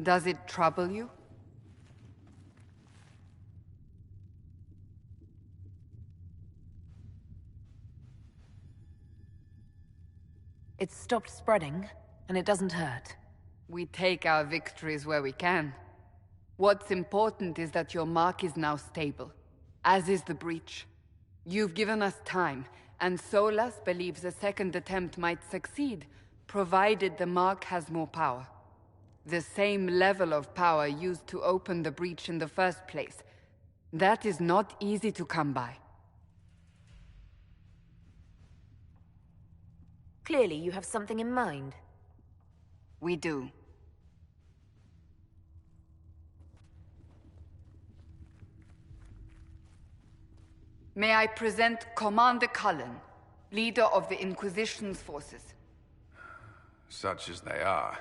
Does it trouble you? It's stopped spreading, and it doesn't hurt. We take our victories where we can. What's important is that your mark is now stable, as is the breach. You've given us time, and Solas believes a second attempt might succeed, provided the mark has more power. The same level of power used to open the breach in the first place. That is not easy to come by. Clearly, you have something in mind. We do. May I present Commander Cullen, leader of the Inquisition's forces. Such as they are.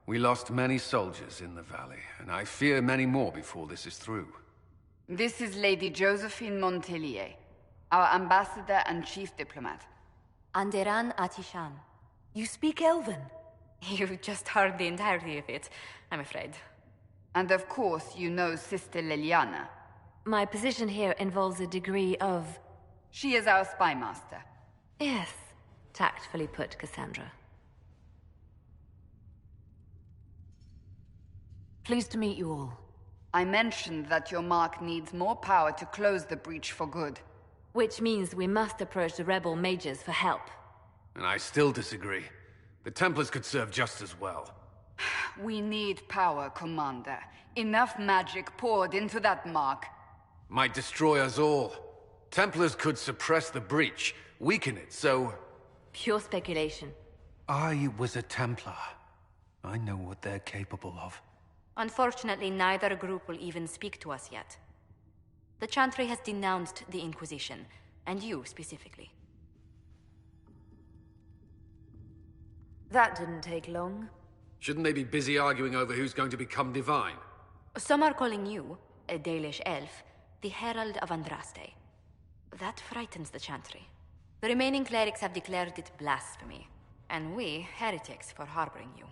We lost many soldiers in the valley, and I fear many more before this is through. This is Lady Josephine Montelier, our ambassador and chief diplomat. Anderan Atishan. You speak Elven? You've just heard the entirety of it, I'm afraid. And of course, you know Sister Liliana. My position here involves a degree of... She is our spy master. Yes, tactfully put, Cassandra. Pleased to meet you all. I mentioned that your mark needs more power to close the breach for good. Which means we must approach the rebel mages for help. And I still disagree. The Templars could serve just as well. We need power, Commander. Enough magic poured into that mark. Might destroy us all. Templars could suppress the breach, weaken it, so... Pure speculation. I was a Templar. I know what they're capable of. Unfortunately, neither group will even speak to us yet. The Chantry has denounced the Inquisition, and you specifically. That didn't take long. Shouldn't they be busy arguing over who's going to become divine? Some are calling you, a Dalish elf, the Herald of Andraste. That frightens the Chantry. The remaining clerics have declared it blasphemy, and we, heretics, for harboring you.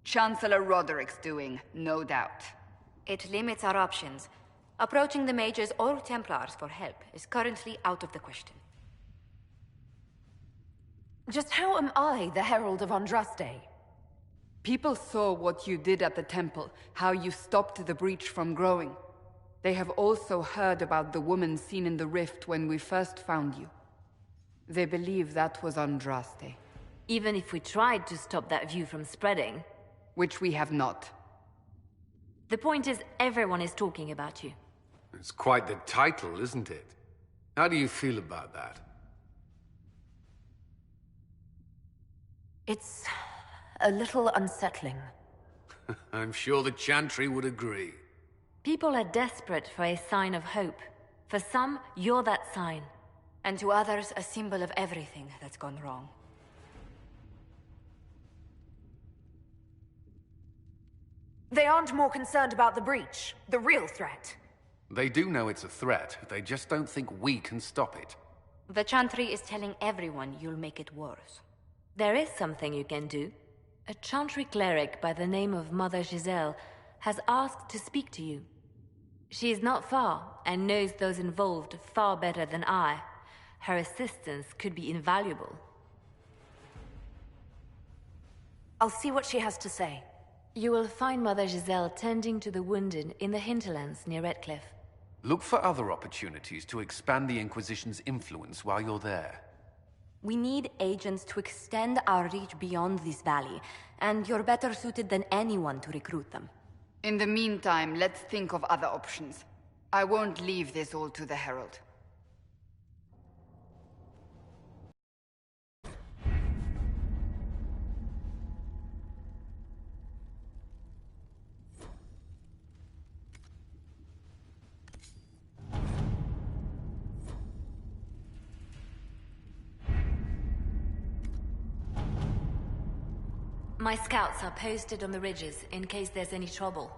Chancellor Roderick's doing, no doubt. It limits our options. Approaching the Mages or Templars for help is currently out of the question. Just how am I the Herald of Andraste? People saw what you did at the temple, how you stopped the breach from growing. They have also heard about the woman seen in the rift when we first found you. They believe that was Andraste. Even if we tried to stop that view from spreading... Which we have not. The point is, everyone is talking about you. It's quite the title, isn't it? How do you feel about that? It's a little unsettling. I'm sure the Chantry would agree. People are desperate for a sign of hope. For some, you're that sign. And to others, a symbol of everything that's gone wrong. They aren't more concerned about the breach, the real threat. They do know it's a threat, they just don't think we can stop it. The Chantry is telling everyone you'll make it worse. There is something you can do. A Chantry cleric by the name of Mother Giselle has asked to speak to you. She is not far, and knows those involved far better than I. Her assistance could be invaluable. I'll see what she has to say. You will find Mother Giselle tending to the wounded in the hinterlands near Redcliffe. Look for other opportunities to expand the Inquisition's influence while you're there. We need agents to extend our reach beyond this valley, and you're better suited than anyone to recruit them. In the meantime, let's think of other options. I won't leave this all to the Herald. My scouts are posted on the ridges in case there's any trouble.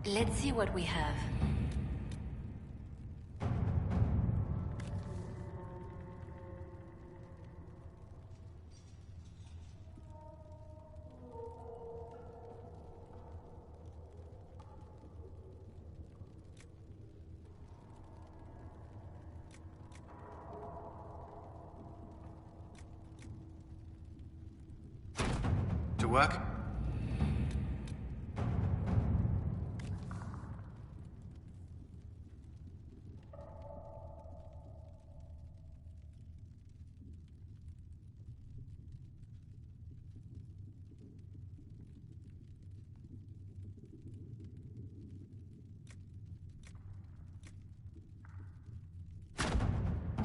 Let's see what we have. To work?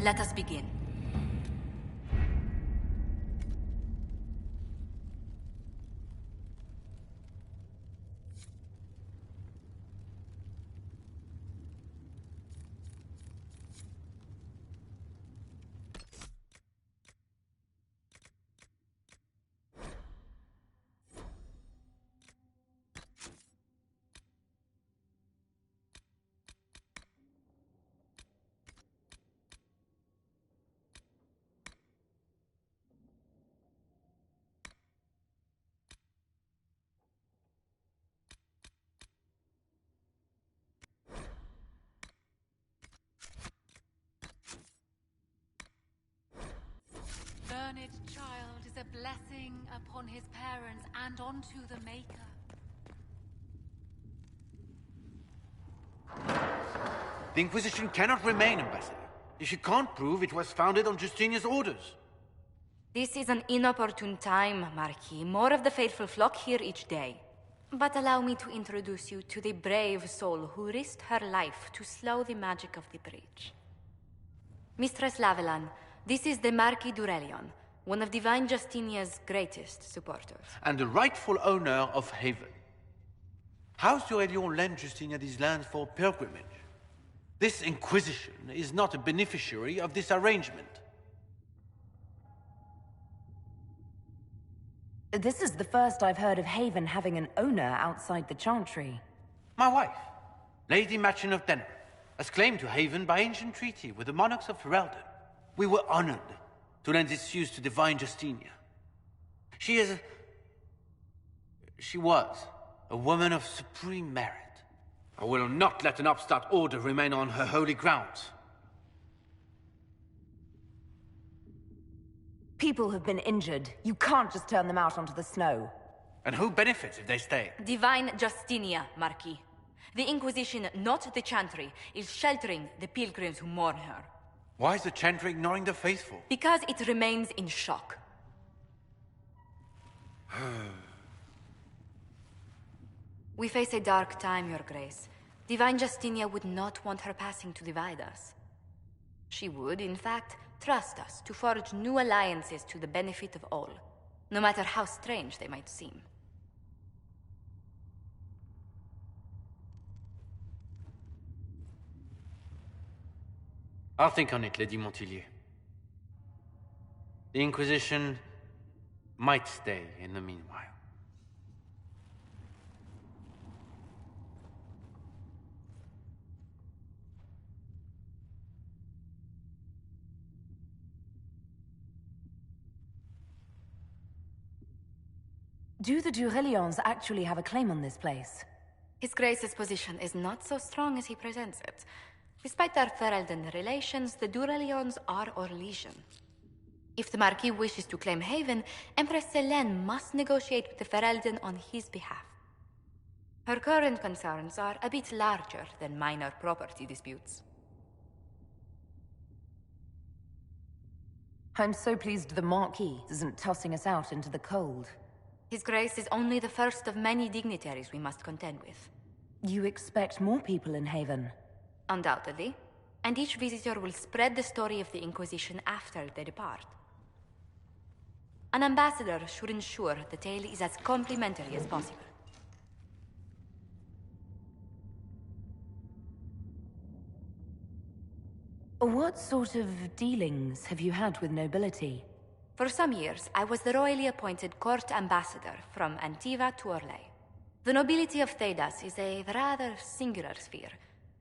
Let us begin. Learned child is a blessing upon his parents and onto the Maker. The Inquisition cannot remain, Ambassador, if she can't prove it was founded on Justinia's orders. This is an inopportune time, Marquis. More of the faithful flock here each day. But allow me to introduce you to the brave soul who risked her life to slow the magic of the breach. Mistress Lavelan, this is the Marquis d'Aurelion, one of Divine Justinia's greatest supporters. And the rightful owner of Haven. House d'Aurelion lent Justinia these lands for pilgrimage. This Inquisition is not a beneficiary of this arrangement. This is the first I've heard of Haven having an owner outside the Chantry. My wife, Lady Machin of Denner, has claimed to Haven by ancient treaty with the monarchs of Ferelden. We were honored to lend its use to Divine Justinia. She was a woman of supreme merit. I will not let an upstart order remain on her holy grounds. People have been injured. You can't just turn them out onto the snow. And who benefits if they stay? Divine Justinia, Marquis. The Inquisition, not the Chantry, is sheltering the pilgrims who mourn her. Why is the Chantry ignoring the faithful? Because it remains in shock. We face a dark time, Your Grace. Divine Justinia would not want her passing to divide us. She would, in fact, trust us to forge new alliances to the benefit of all, no matter how strange they might seem. I'll think on it, Lady Montillier. The Inquisition might stay in the meanwhile. Do the d'Aurelions actually have a claim on this place? His Grace's position is not so strong as he presents it. Despite our Ferelden relations, the d'Aurelions are our legion. If the Marquis wishes to claim Haven, Empress Selene must negotiate with the Ferelden on his behalf. Her current concerns are a bit larger than minor property disputes. I'm so pleased the Marquis isn't tossing us out into the cold. His Grace is only the first of many dignitaries we must contend with. You expect more people in Haven? Undoubtedly. And each visitor will spread the story of the Inquisition after they depart. An ambassador should ensure the tale is as complimentary as possible. What sort of dealings have you had with nobility? For some years, I was the royally appointed court ambassador from Antiva to Orlais. The nobility of Thedas is a rather singular sphere.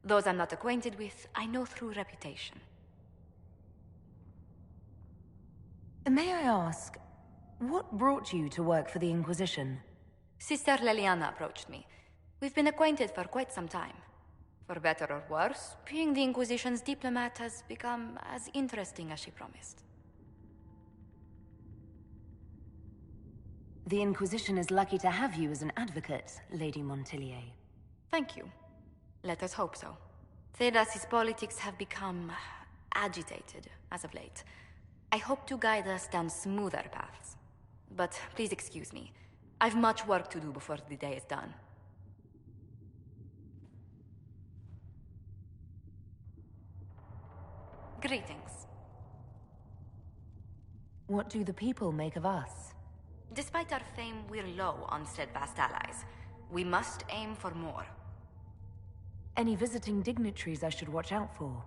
Those I'm not acquainted with, I know through reputation. May I ask, what brought you to work for the Inquisition? Sister Leliana approached me. We've been acquainted for quite some time. For better or worse, being the Inquisition's diplomat has become as interesting as she promised. The Inquisition is lucky to have you as an advocate, Lady Montilier. Thank you. Let us hope so. Thedas's politics have become agitated as of late. I hope to guide us down smoother paths. But please excuse me. I've much work to do before the day is done. Greetings. What do the people make of us? Despite our fame, we're low on steadfast allies. We must aim for more. Any visiting dignitaries I should watch out for?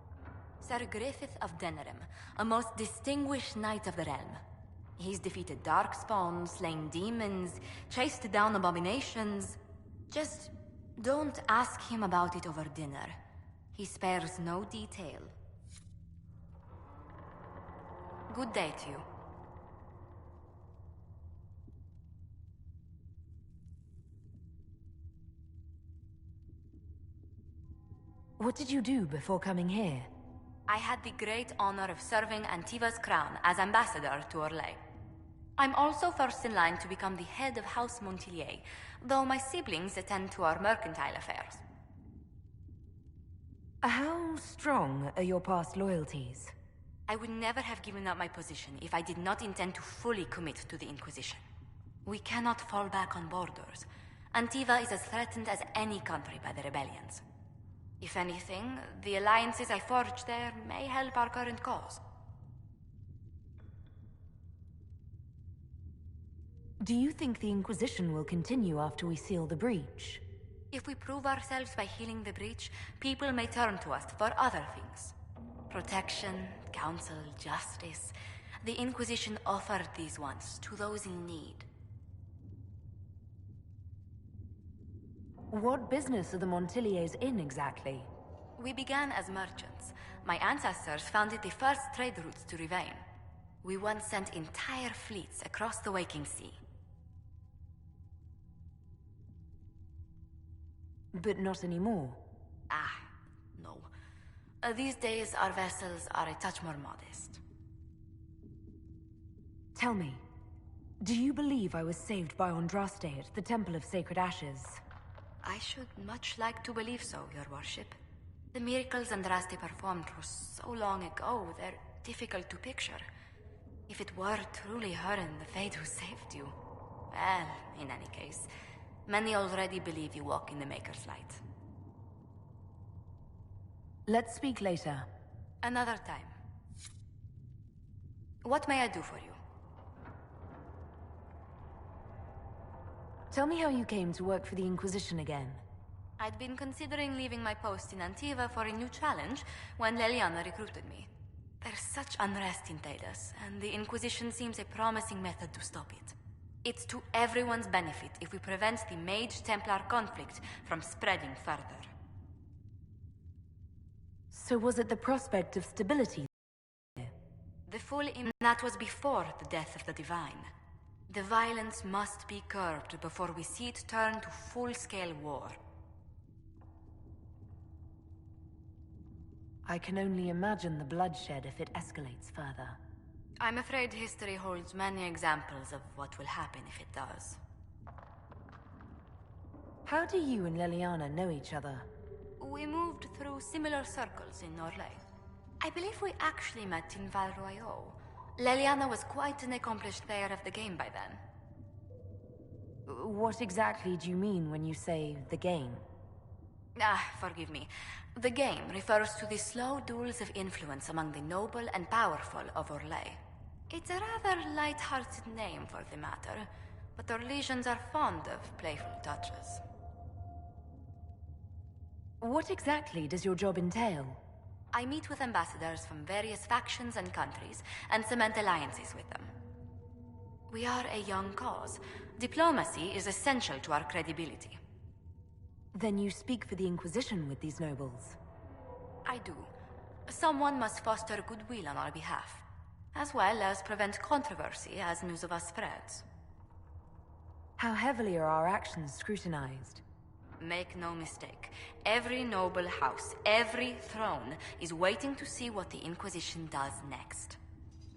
Sir Griffith of Denerim, a most distinguished knight of the realm. He's defeated darkspawn, slain demons, chased down abominations. Just don't ask him about it over dinner. He spares no detail. Good day to you. What did you do before coming here? I had the great honor of serving Antiva's crown as ambassador to Orlais. I'm also first in line to become the head of House Montilier, though my siblings attend to our mercantile affairs. How strong are your past loyalties? I would never have given up my position if I did not intend to fully commit to the Inquisition. We cannot fall back on borders. Antiva is as threatened as any country by the rebellions. If anything, the alliances I forged there may help our current cause. Do you think the Inquisition will continue after we seal the breach? If we prove ourselves by healing the breach, people may turn to us for other things. Protection, counsel, justice. The Inquisition offered these once to those in need. What business are the Montiliers in exactly? We began as merchants. My ancestors founded the first trade routes to Rivain. We once sent entire fleets across the Waking Sea. But not anymore. No. These days, our vessels are a touch more modest. Tell me, do you believe I was saved by Andraste at the Temple of Sacred Ashes? I should much like to believe so, Your Worship. The miracles Andraste performed were so long ago, they're difficult to picture. If it were truly her and the Fade who saved you... Well, in any case, many already believe you walk in the Maker's light. Let's speak later. Another time. What may I do for you? Tell me how you came to work for the Inquisition again. I'd been considering leaving my post in Antiva for a new challenge when Leliana recruited me. There's such unrest in Thedas, and the Inquisition seems a promising method to stop it. It's to everyone's benefit if we prevent the Mage-Templar conflict from spreading further. So was it the prospect of stability? The full that was before the death of the Divine. The violence must be curbed before we see it turn to full-scale war. I can only imagine the bloodshed if it escalates further. I'm afraid history holds many examples of what will happen if it does. How do you and Leliana know each other? We moved through similar circles in Orlais. I believe we actually met in Val Royaux. Leliana was quite an accomplished player of the game by then. What exactly do you mean when you say the game? Forgive me. The game refers to the slow duels of influence among the noble and powerful of Orlais. It's a rather light-hearted name for the matter, but Orlesians are fond of playful touches. What exactly does your job entail? I meet with ambassadors from various factions and countries, and cement alliances with them. We are a young cause. Diplomacy is essential to our credibility. Then you speak for the Inquisition with these nobles? I do. Someone must foster goodwill on our behalf, as well as prevent controversy as news of us spreads. How heavily are our actions scrutinized? Make no mistake, every noble house, every throne, is waiting to see what the Inquisition does next.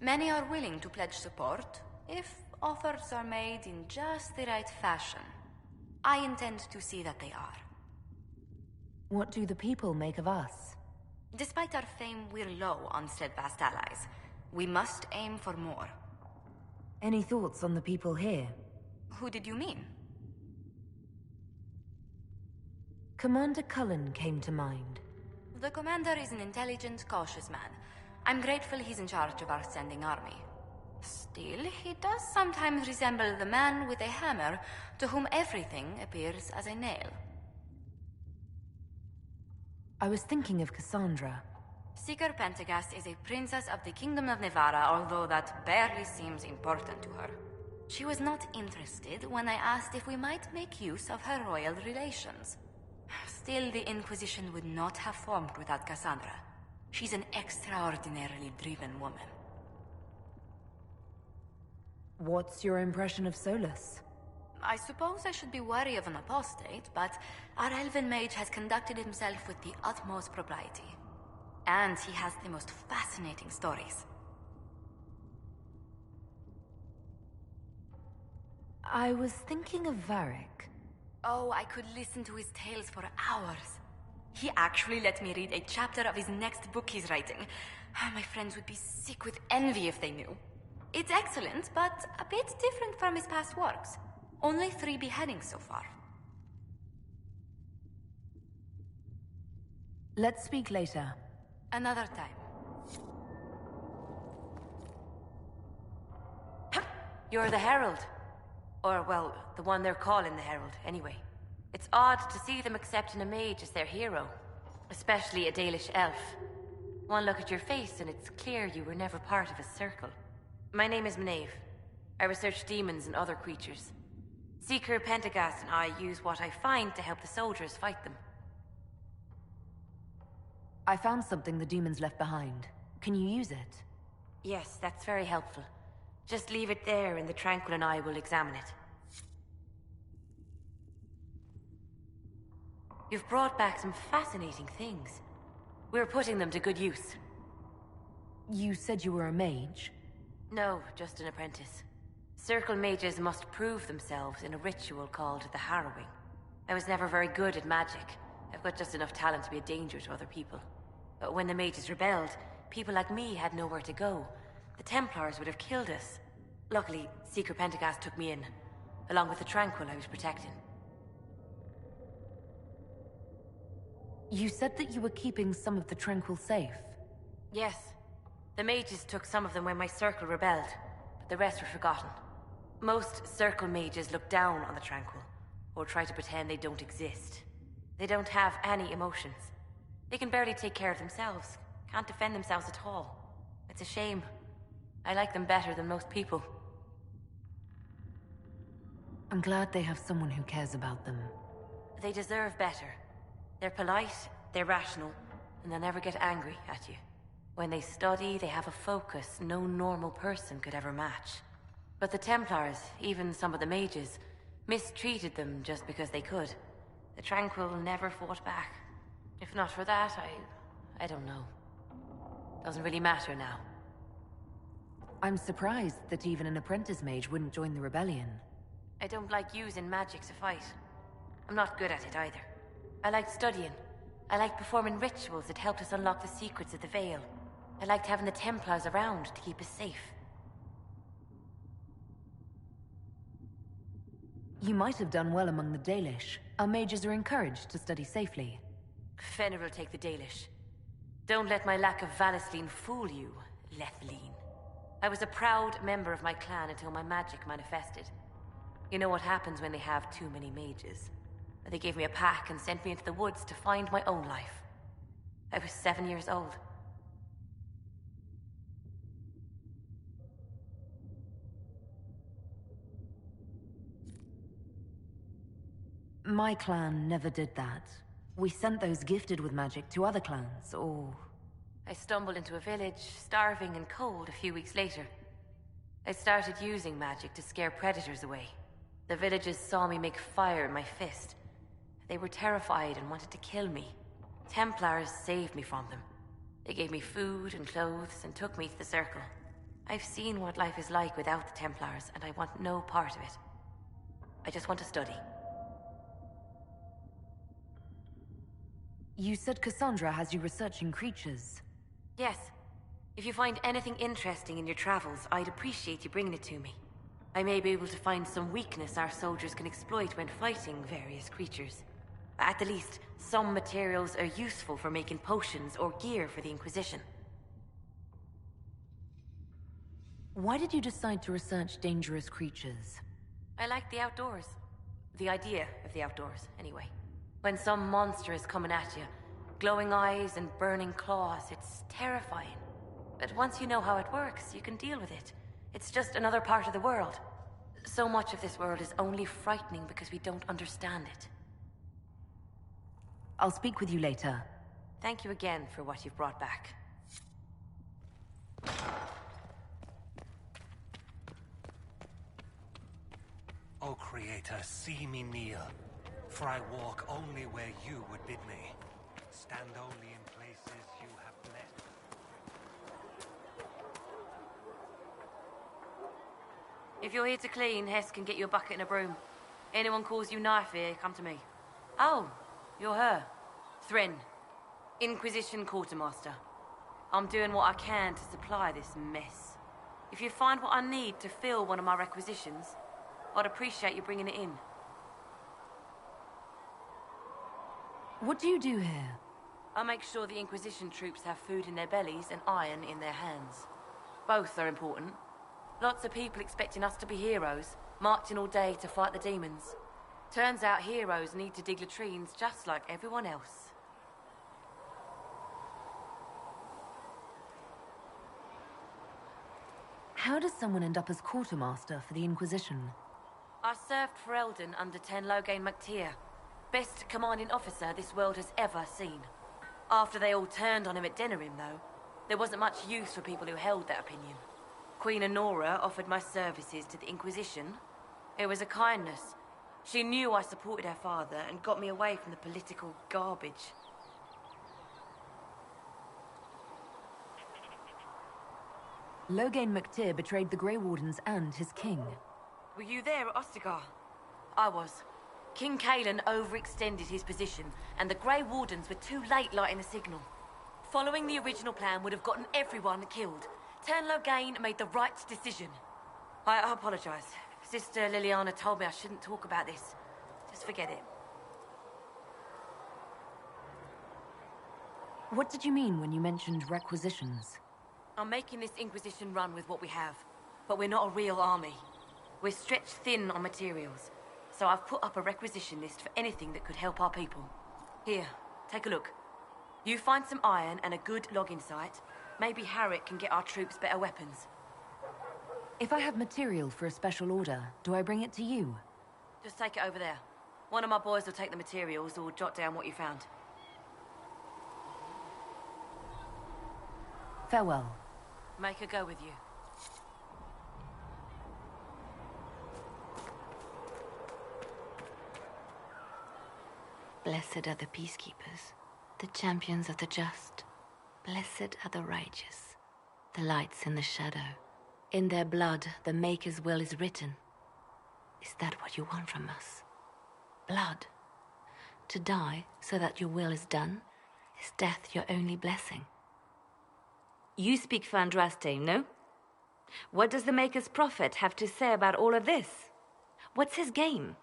Many are willing to pledge support, if offers are made in just the right fashion. I intend to see that they are. What do the people make of us? Despite our fame, we're low on steadfast allies. We must aim for more. Any thoughts on the people here? Who did you mean? Commander Cullen came to mind. The commander is an intelligent, cautious man. I'm grateful he's in charge of our standing army. Still, he does sometimes resemble the man with a hammer to whom everything appears as a nail. I was thinking of Cassandra. Seeker Pentagast is a princess of the Kingdom of Nevarra, although that barely seems important to her. She was not interested when I asked if we might make use of her royal relations. Still, the Inquisition would not have formed without Cassandra. She's an extraordinarily driven woman. What's your impression of Solus? I suppose I should be wary of an apostate, but our elven mage has conducted himself with the utmost propriety. And he has the most fascinating stories. I was thinking of Varric. Oh, I could listen to his tales for hours. He actually let me read a chapter of his next book he's writing. My friends would be sick with envy if they knew. It's excellent, but a bit different from his past works. Only 3 beheadings so far. Let's speak later. Another time. You're the Herald. Or, well, the one they're calling the Herald, anyway. It's odd to see them accepting a mage as their hero. Especially a Dalish elf. One look at your face and it's clear you were never part of a circle. My name is Maeve. I research demons and other creatures. Seeker Pentagast and I use what I find to help the soldiers fight them. I found something the demons left behind. Can you use it? Yes, that's very helpful. Just leave it there and the Tranquil and I will examine it. You've brought back some fascinating things. We're putting them to good use. You said you were a mage? No, just an apprentice. Circle mages must prove themselves in a ritual called the Harrowing. I was never very good at magic. I've got just enough talent to be a danger to other people. But when the mages rebelled, people like me had nowhere to go. The Templars would have killed us. Luckily, Seeker Pentagast took me in, along with the Tranquil I was protecting. You said that you were keeping some of the Tranquil safe. Yes. The mages took some of them when my circle rebelled, but the rest were forgotten. Most circle mages look down on the Tranquil, or try to pretend they don't exist. They don't have any emotions. They can barely take care of themselves, can't defend themselves at all. It's a shame. I like them better than most people. I'm glad they have someone who cares about them. They deserve better. They're polite, they're rational, and they'll never get angry at you. When they study, they have a focus no normal person could ever match. But the Templars, even some of the mages, mistreated them just because they could. The Tranquil never fought back. If not for that, I don't know. Doesn't really matter now. I'm surprised that even an apprentice mage wouldn't join the rebellion. I don't like using magic to fight. I'm not good at it either. I liked studying. I liked performing rituals that helped us unlock the secrets of the Veil. I liked having the Templars around to keep us safe. You might have done well among the Dalish. Our mages are encouraged to study safely. Fenrir will take the Dalish. Don't let my lack of Valisline fool you, Letheline. I was a proud member of my clan until my magic manifested. You know what happens when they have too many mages. They gave me a pack and sent me into the woods to find my own life. I was 7 years old. My clan never did that. We sent those gifted with magic to other clans, or... I stumbled into a village, starving and cold, a few weeks later. I started using magic to scare predators away. The villagers saw me make fire in my fist. They were terrified and wanted to kill me. Templars saved me from them. They gave me food and clothes and took me to the Circle. I've seen what life is like without the Templars, and I want no part of it. I just want to study. You said Cassandra has you researching creatures. Yes. If you find anything interesting in your travels, I'd appreciate you bringing it to me. I may be able to find some weakness our soldiers can exploit when fighting various creatures. At the least, some materials are useful for making potions or gear for the Inquisition. Why did you decide to research dangerous creatures? I like the outdoors. The idea of the outdoors, anyway. When some monster is coming at you, glowing eyes and burning claws, it's terrifying. But once you know how it works, you can deal with it. It's just another part of the world. So much of this world is only frightening because we don't understand it. I'll speak with you later. Thank you again for what you've brought back. O Creator, see me kneel, for I walk only where you would bid me. Stand only in places you have blessed. If you're here to clean, Hess can get you a bucket and a broom. Anyone calls you knife here, come to me. Oh, you're her. Thren. Inquisition Quartermaster. I'm doing what I can to supply this mess. If you find what I need to fill one of my requisitions, I'd appreciate you bringing it in. What do you do here? I make sure the Inquisition troops have food in their bellies and iron in their hands. Both are important. Lots of people expecting us to be heroes, marching all day to fight the demons. Turns out heroes need to dig latrines just like everyone else. How does someone end up as quartermaster for the Inquisition? I served for Eldon under 10 Loghain MacTier. Best commanding officer this world has ever seen. After they all turned on him at Denerim, though, there wasn't much use for people who held that opinion. Queen Honora offered my services to the Inquisition. It was a kindness. She knew I supported her father and got me away from the political garbage. Loghain MacTier betrayed the Grey Wardens and his king. Were you there at Ostagar? I was. King Cullen overextended his position, and the Grey Wardens were too late lighting the signal. Following the original plan would have gotten everyone killed. Turn Loghain made the right decision. I apologize. Sister Liliana told me I shouldn't talk about this. Just forget it. What did you mean when you mentioned requisitions? I'm making this Inquisition run with what we have, but we're not a real army. We're stretched thin on materials, so I've put up a requisition list for anything that could help our people. Here, take a look. You find some iron and a good logging site, maybe Harriet can get our troops better weapons. If I have material for a special order, do I bring it to you? Just take it over there. One of my boys will take the materials or jot down what you found. Farewell. Make her go with you. Blessed are the peacekeepers, the champions of the just. Blessed are the righteous, the lights in the shadow. In their blood, the Maker's will is written. Is that what you want from us? Blood? To die so that your will is done? Is death your only blessing? You speak for Andraste, no? What does the Maker's prophet have to say about all of this? What's his game?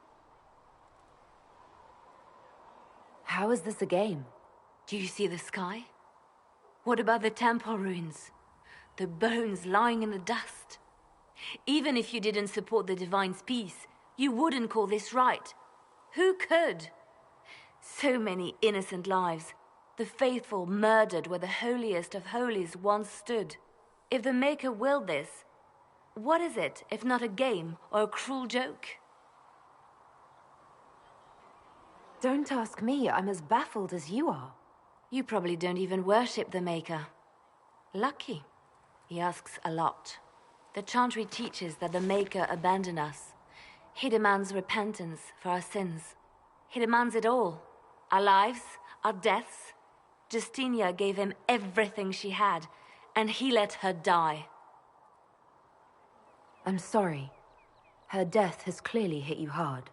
How is this a game? Do you see the sky? What about the temple ruins? The bones lying in the dust? Even if you didn't support the Divine's peace, you wouldn't call this right. Who could? So many innocent lives. The faithful murdered where the holiest of holies once stood. If the Maker willed this, what is it if not a game or a cruel joke? Don't ask me. I'm as baffled as you are. You probably don't even worship the Maker. Lucky. He asks a lot. The Chantry teaches that the Maker abandoned us. He demands repentance for our sins. He demands it all. Our lives, our deaths. Justinia gave him everything she had, and he let her die. I'm sorry. Her death has clearly hit you hard.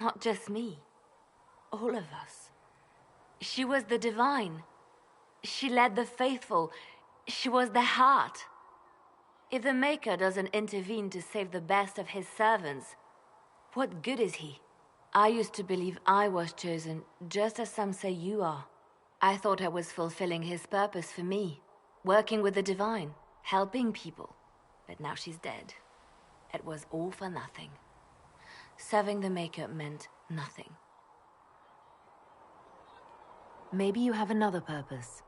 Not just me. All of us. She was the divine. She led the faithful. She was their heart. If the Maker doesn't intervene to save the best of his servants, what good is he? I used to believe I was chosen, just as some say you are. I thought I was fulfilling his purpose for me, working with the divine, helping people. But now she's dead. It was all for nothing. Serving the Maker meant nothing. Maybe you have another purpose.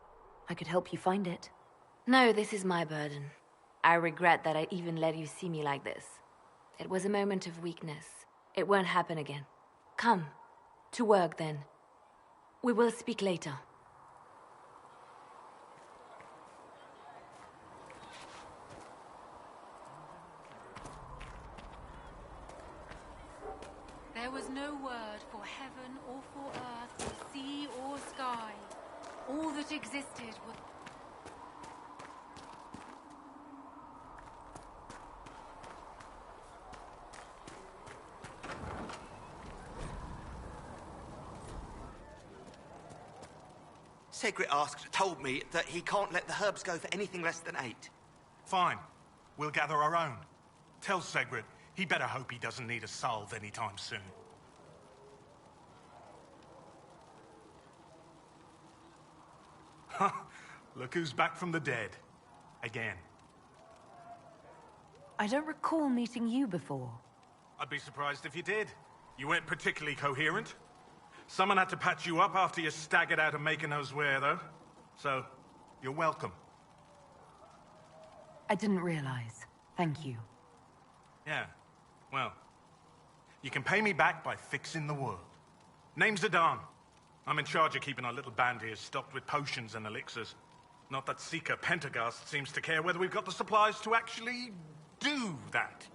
I could help you find it. No, this is my burden. I regret that I even let you see me like this. It was a moment of weakness. It won't happen again. Come. To work, then. We will speak later. There was no word for heaven or for earth, or sea or sky. All that existed was... Segret told me that he can't let the herbs go for anything less than 8. Fine. We'll gather our own. Tell Segret he better hope he doesn't need a salve anytime soon. Look who's back from the dead. Again. I don't recall meeting you before. I'd be surprised if you did. You weren't particularly coherent. Someone had to patch you up after you staggered out of Maker knows where, though. So, you're welcome. I didn't realize. Thank you. Yeah, well, you can pay me back by fixing the world. Name's Adan. I'm in charge of keeping our little band here stocked with potions and elixirs. Not that Seeker Pentagast seems to care whether we've got the supplies to actually do that.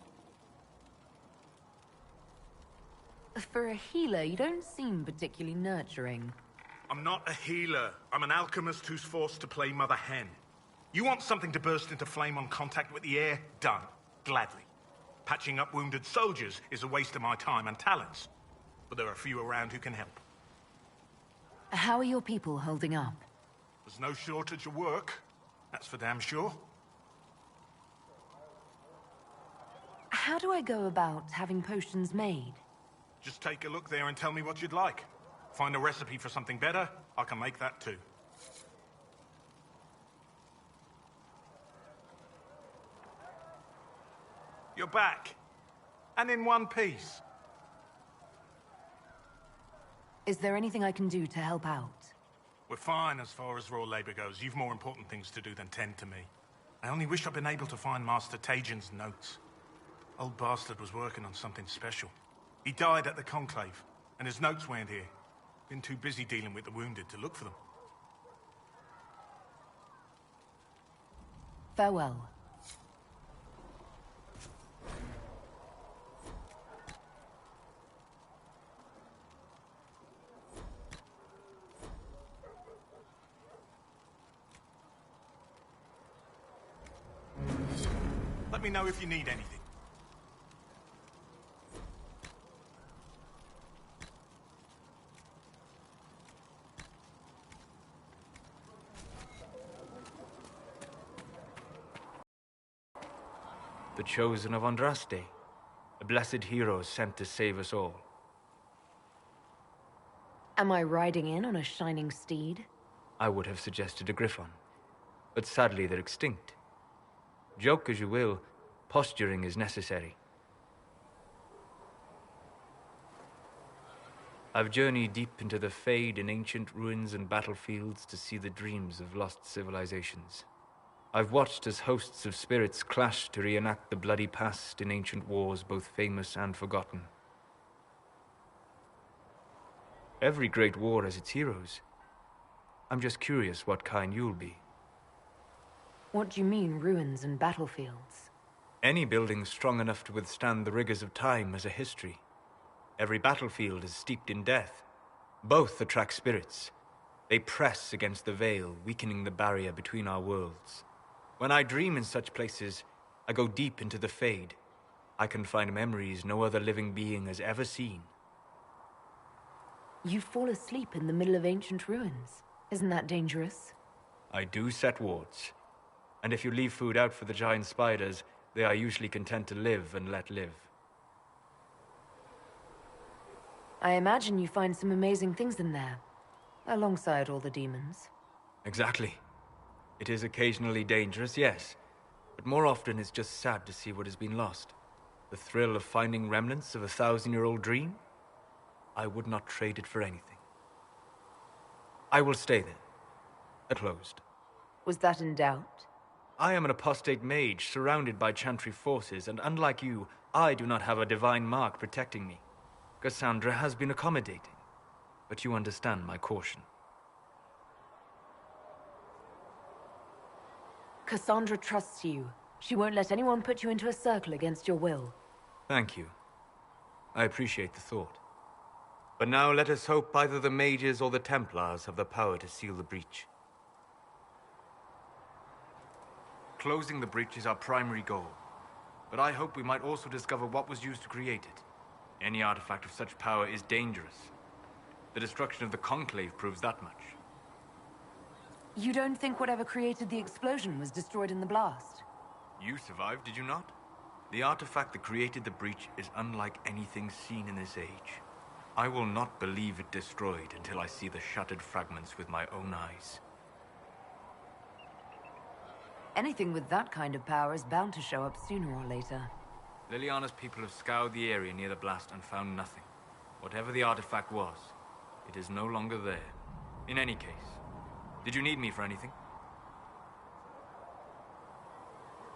For a healer, you don't seem particularly nurturing. I'm not a healer. I'm an alchemist who's forced to play Mother Hen. You want something to burst into flame on contact with the air? Done. Gladly. Patching up wounded soldiers is a waste of my time and talents. But there are a few around who can help. How are your people holding up? There's no shortage of work. That's for damn sure. How do I go about having potions made? Just take a look there and tell me what you'd like. Find a recipe for something better, I can make that too. You're back. And in one piece. Is there anything I can do to help out? We're fine as far as raw labor goes. You've more important things to do than tend to me. I only wish I'd been able to find Master Tajin's notes. Old bastard was working on something special. He died at the Conclave, and his notes weren't here. Been too busy dealing with the wounded to look for them. Farewell. Let me know if you need anything. The chosen of Andraste, a blessed hero sent to save us all. Am I riding in on a shining steed? I would have suggested a griffon, but sadly they're extinct. Joke as you will, posturing is necessary. I've journeyed deep into the Fade in ancient ruins and battlefields to see the dreams of lost civilizations. I've watched as hosts of spirits clash to reenact the bloody past in ancient wars both famous and forgotten. Every great war has its heroes. I'm just curious what kind you'll be. What do you mean, ruins and battlefields? Any building strong enough to withstand the rigors of time has a history. Every battlefield is steeped in death. Both attract spirits. They press against the veil, weakening the barrier between our worlds. When I dream in such places, I go deep into the Fade. I can find memories no other living being has ever seen. You fall asleep in the middle of ancient ruins. Isn't that dangerous? I do set wards. And if you leave food out for the giant spiders, they are usually content to live and let live. I imagine you find some amazing things in there, alongside all the demons. Exactly. It is occasionally dangerous, yes. But more often it's just sad to see what has been lost. The thrill of finding remnants of a 1,000-year-old dream? I would not trade it for anything. I will stay there. Closed. Was that in doubt? I am an apostate mage surrounded by chantry forces, and unlike you, I do not have a divine mark protecting me. Cassandra has been accommodating, but you understand my caution. Cassandra trusts you. She won't let anyone put you into a circle against your will. Thank you. I appreciate the thought. But now let us hope either the Mages or the Templars have the power to seal the breach. Closing the breach is our primary goal, but I hope we might also discover what was used to create it. Any artifact of such power is dangerous. The destruction of the Conclave proves that much. You don't think whatever created the explosion was destroyed in the blast? You survived, did you not? The artifact that created the breach is unlike anything seen in this age. I will not believe it destroyed until I see the shattered fragments with my own eyes. Anything with that kind of power is bound to show up sooner or later. Liliana's people have scoured the area near the blast and found nothing. Whatever the artifact was, it is no longer there. In any case, did you need me for anything?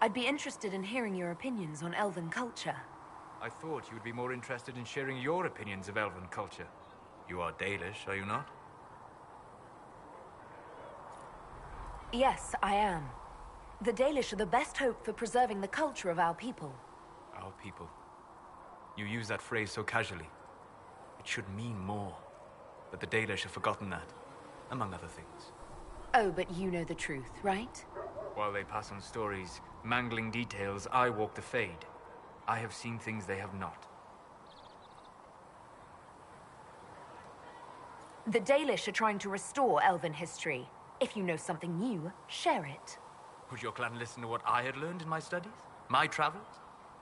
I'd be interested in hearing your opinions on elven culture. I thought you would be more interested in sharing your opinions of elven culture. You are Dalish, are you not? Yes, I am. The Dalish are the best hope for preserving the culture of our people. Our people. You use that phrase so casually. It should mean more. But the Dalish have forgotten that, among other things. Oh, but you know the truth, right? While they pass on stories, mangling details, I walk the Fade. I have seen things they have not. The Dalish are trying to restore elven history. If you know something new, share it. Would your clan listen to what I had learned in my studies? My travels?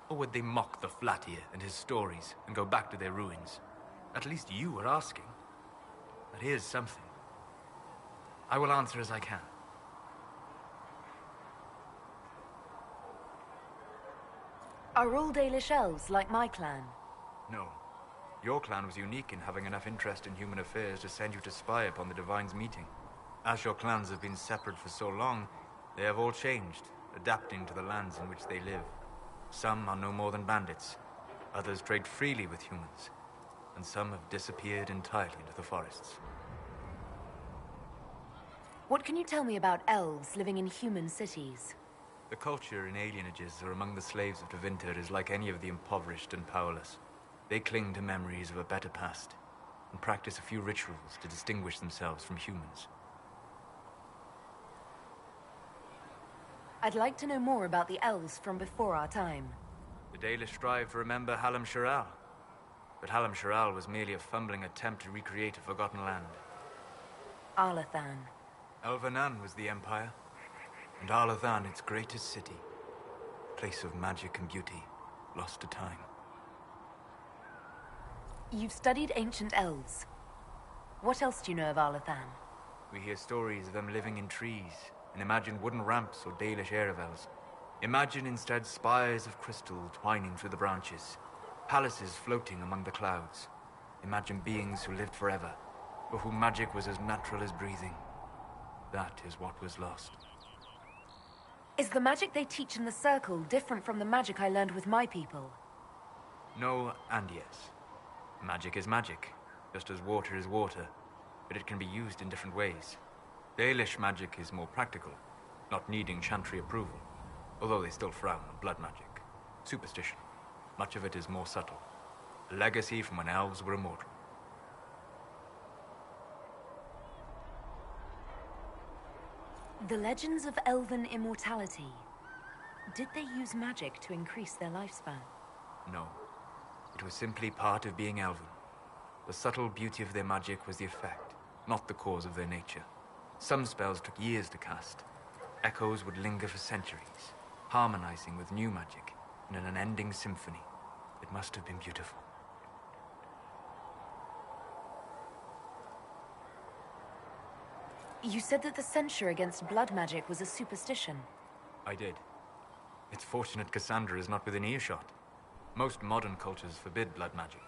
Or would they mock the Flatir and his stories and go back to their ruins? At least you are asking. That is something. I will answer as I can. Are all Dalish elves like my clan? No. Your clan was unique in having enough interest in human affairs to send you to spy upon the Divine's meeting. As your clans have been separate for so long, they have all changed, adapting to the lands in which they live. Some are no more than bandits. Others trade freely with humans. And some have disappeared entirely into the forests. What can you tell me about elves living in human cities? The culture in alienages or among the slaves of Tevinter is like any of the impoverished and powerless. They cling to memories of a better past, and practice a few rituals to distinguish themselves from humans. I'd like to know more about the elves from before our time. The Dalish strive to remember Hallam Sharal, but Hallam Sharal was merely a fumbling attempt to recreate a forgotten land. Arlathan. Elvanan was the Empire, and Arlathan its greatest city. Place of magic and beauty, lost to time. You've studied ancient elves. What else do you know of Arlathan? We hear stories of them living in trees, and imagine wooden ramps or Dalish Erebels. Imagine instead spires of crystal twining through the branches, palaces floating among the clouds. Imagine beings who lived forever, for whom magic was as natural as breathing. That is what was lost. Is the magic they teach in the Circle different from the magic I learned with my people? No and yes. Magic is magic. just as water is water, but it can be used in different ways. Dalish magic is more practical, not needing chantry approval, although they still frown on blood magic. Superstition. Much of it is more subtle. A legacy from when elves were immortal. The legends of elven immortality. Did they use magic to increase their lifespan? No. It was simply part of being elven. The subtle beauty of their magic was the effect, not the cause of their nature. Some spells took years to cast. Echoes would linger for centuries, harmonizing with new magic in an unending symphony. It must have been beautiful. You said that the censure against blood magic was a superstition. I did. It's fortunate Cassandra is not within earshot. Most modern cultures forbid blood magic.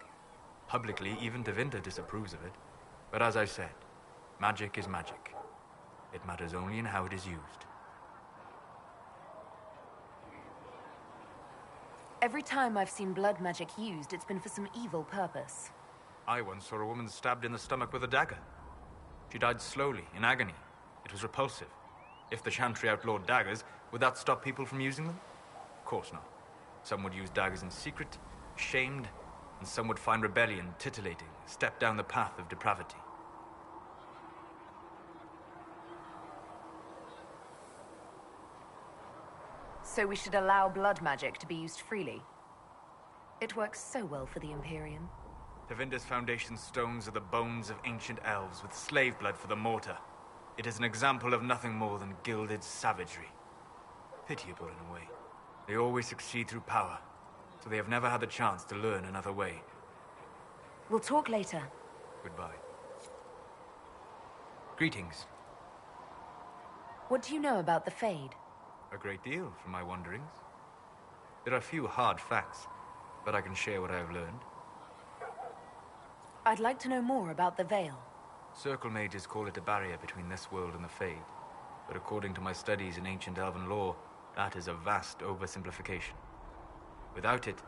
Publicly, even Tevinter disapproves of it. But as I said, magic is magic. It matters only in how it is used. Every time I've seen blood magic used, it's been for some evil purpose. I once saw a woman stabbed in the stomach with a dagger. She died slowly, in agony. It was repulsive. If the Chantry outlawed daggers, would that stop people from using them? Of course not. Some would use daggers in secret, shamed, and some would find rebellion titillating, step down the path of depravity. So we should allow blood magic to be used freely? It works so well for the Imperium. Tevinter's foundation stones are the bones of ancient elves with slave blood for the mortar. It is an example of nothing more than gilded savagery. Pitiable in a way. They always succeed through power, so they have never had the chance to learn another way. We'll talk later. Goodbye. Greetings. What do you know about the Fade? A great deal from my wanderings. There are few hard facts, but I can share what I have learned. I'd like to know more about the Veil. Circle mages call it a barrier between this world and the Fade. But according to my studies in ancient elven lore, that is a vast oversimplification. Without it,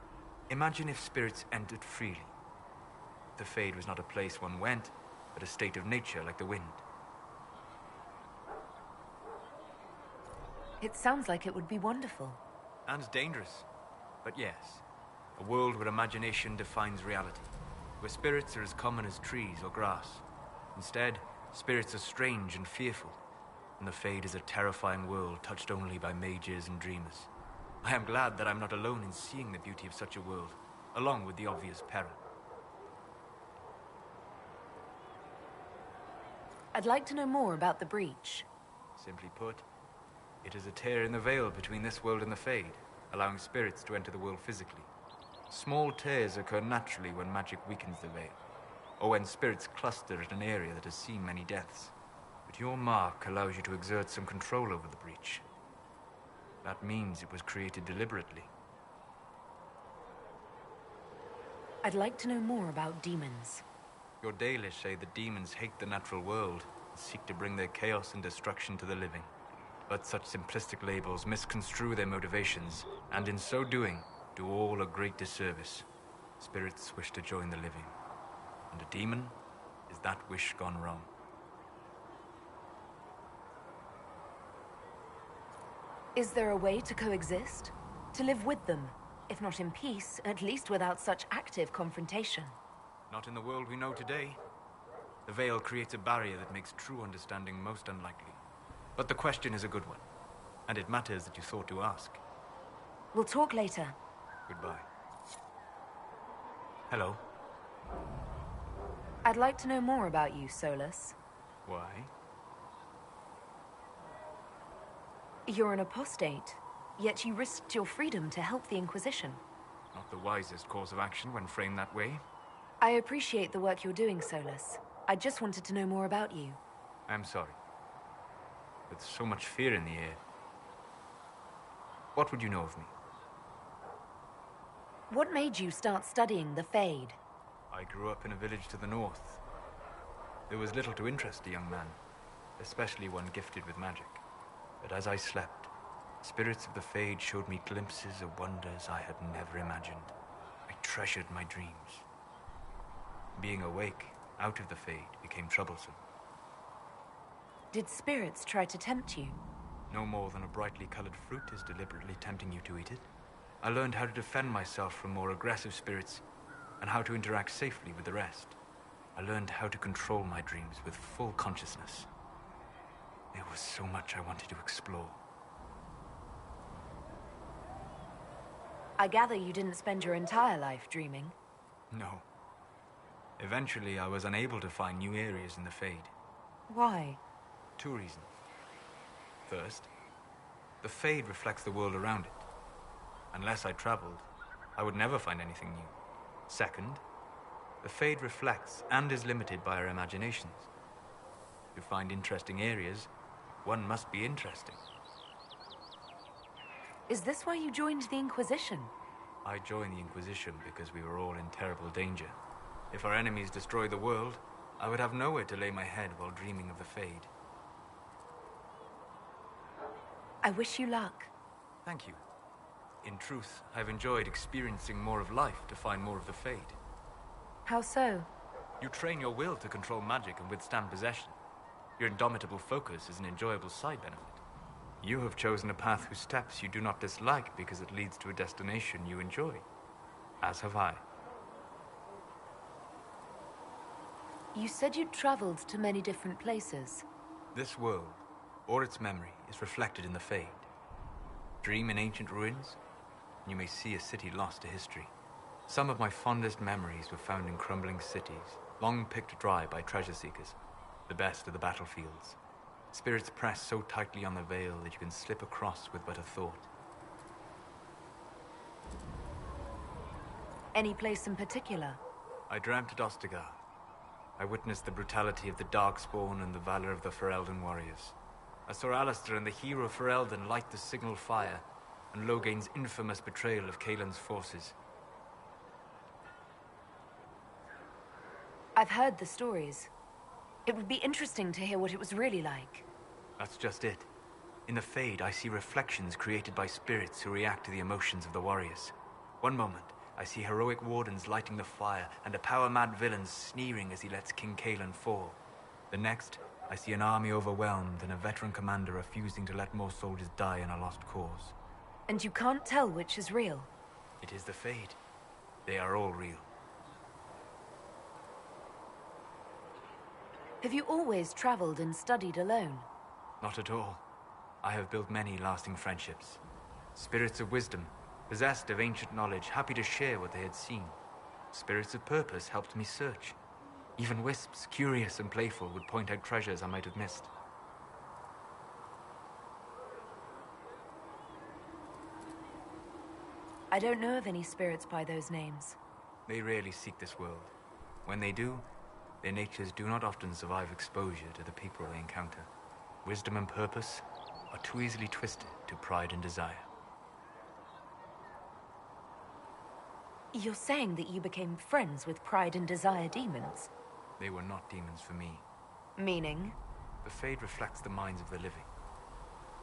imagine if spirits entered freely. The Fade was not a place one went, but a state of nature like the wind. It sounds like it would be wonderful. And dangerous. But yes, a world where imagination defines reality. Where spirits are as common as trees or grass. Instead, spirits are strange and fearful. And the Fade is a terrifying world touched only by mages and dreamers. I am glad that I'm not alone in seeing the beauty of such a world, along with the obvious peril. I'd like to know more about the Breach. Simply put, it is a tear in the veil between this world and the Fade, allowing spirits to enter the world physically. Small tears occur naturally when magic weakens the veil, or when spirits cluster at an area that has seen many deaths. But your mark allows you to exert some control over the Breach. That means it was created deliberately. I'd like to know more about demons. Your Dalish say that demons hate the natural world and seek to bring their chaos and destruction to the living. But such simplistic labels misconstrue their motivations, and in so doing, do all a great disservice. Spirits wish to join the living, and a demon is that wish gone wrong. Is there a way to coexist? To live with them? If not in peace, at least without such active confrontation. Not in the world we know today. The Veil creates a barrier that makes true understanding most unlikely. But the question is a good one, and it matters that you thought to ask. We'll talk later. Goodbye. Hello. I'd like to know more about you, Solus. Why? You're an apostate, yet you risked your freedom to help the Inquisition. Not the wisest course of action when framed that way. I appreciate the work you're doing, Solus. I just wanted to know more about you. I'm sorry. With so much fear in the air. What would you know of me? What made you start studying the Fade? I grew up in a village to the north. There was little to interest a young man, especially one gifted with magic. But as I slept, spirits of the Fade showed me glimpses of wonders I had never imagined. I treasured my dreams. Being awake, out of the Fade became troublesome. Did spirits try to tempt you? No more than a brightly colored fruit is deliberately tempting you to eat it. I learned how to defend myself from more aggressive spirits, and how to interact safely with the rest. I learned how to control my dreams with full consciousness. There was so much I wanted to explore. I gather you didn't spend your entire life dreaming. No. Eventually, I was unable to find new areas in the Fade. Why? 2 reasons. First, the Fade reflects the world around it. Unless I traveled, I would never find anything new. Second, the Fade reflects and is limited by our imaginations. To find interesting areas, one must be interesting. Is this why you joined the Inquisition? I joined the Inquisition because we were all in terrible danger. If our enemies destroyed the world, I would have nowhere to lay my head while dreaming of the Fade. I wish you luck. Thank you. In truth, I've enjoyed experiencing more of life to find more of the Fade. How so? You train your will to control magic and withstand possession. Your indomitable focus is an enjoyable side benefit. You have chosen a path whose steps you do not dislike because it leads to a destination you enjoy. As have I. You said you'd traveled to many different places. This world, or its memory, is reflected in the Fade. Dream in ancient ruins, and you may see a city lost to history. Some of my fondest memories were found in crumbling cities, long picked dry by treasure seekers, the best of the battlefields. Spirits press so tightly on the veil that you can slip across with but a thought. Any place in particular? I dreamt at Ostagar. I witnessed the brutality of the Darkspawn and the valor of the Ferelden warriors. I saw Alistair and the hero Ferelden light the signal fire, and Logain's infamous betrayal of Caelan's forces. I've heard the stories. It would be interesting to hear what it was really like. That's just it. In the Fade, I see reflections created by spirits who react to the emotions of the warriors. One moment, I see heroic wardens lighting the fire, and a power-mad villain sneering as he lets King Caelan fall. The next, I see an army overwhelmed and a veteran commander refusing to let more soldiers die in a lost cause. And you can't tell which is real? It is the Fade. They are all real. Have you always traveled and studied alone? Not at all. I have built many lasting friendships. Spirits of wisdom, possessed of ancient knowledge, happy to share what they had seen. Spirits of purpose helped me search. Even wisps, curious and playful, would point out treasures I might have missed. I don't know of any spirits by those names. They rarely seek this world. When they do, their natures do not often survive exposure to the people they encounter. Wisdom and purpose are too easily twisted to pride and desire. You're saying that you became friends with Pride and Desire demons? They were not demons for me. Meaning? The Fade reflects the minds of the living.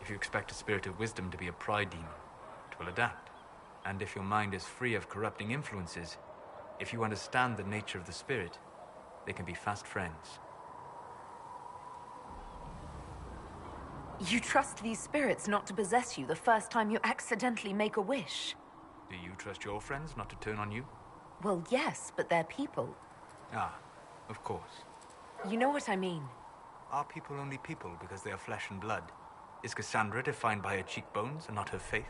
If you expect a spirit of wisdom to be a pride demon, it will adapt. And if your mind is free of corrupting influences, if you understand the nature of the spirit, they can be fast friends. You trust these spirits not to possess you the first time you accidentally make a wish? Do you trust your friends not to turn on you? Well, yes, but they're people. Ah, of course. You know what I mean. Are people only people because they are flesh and blood? Is Cassandra defined by her cheekbones and not her faith?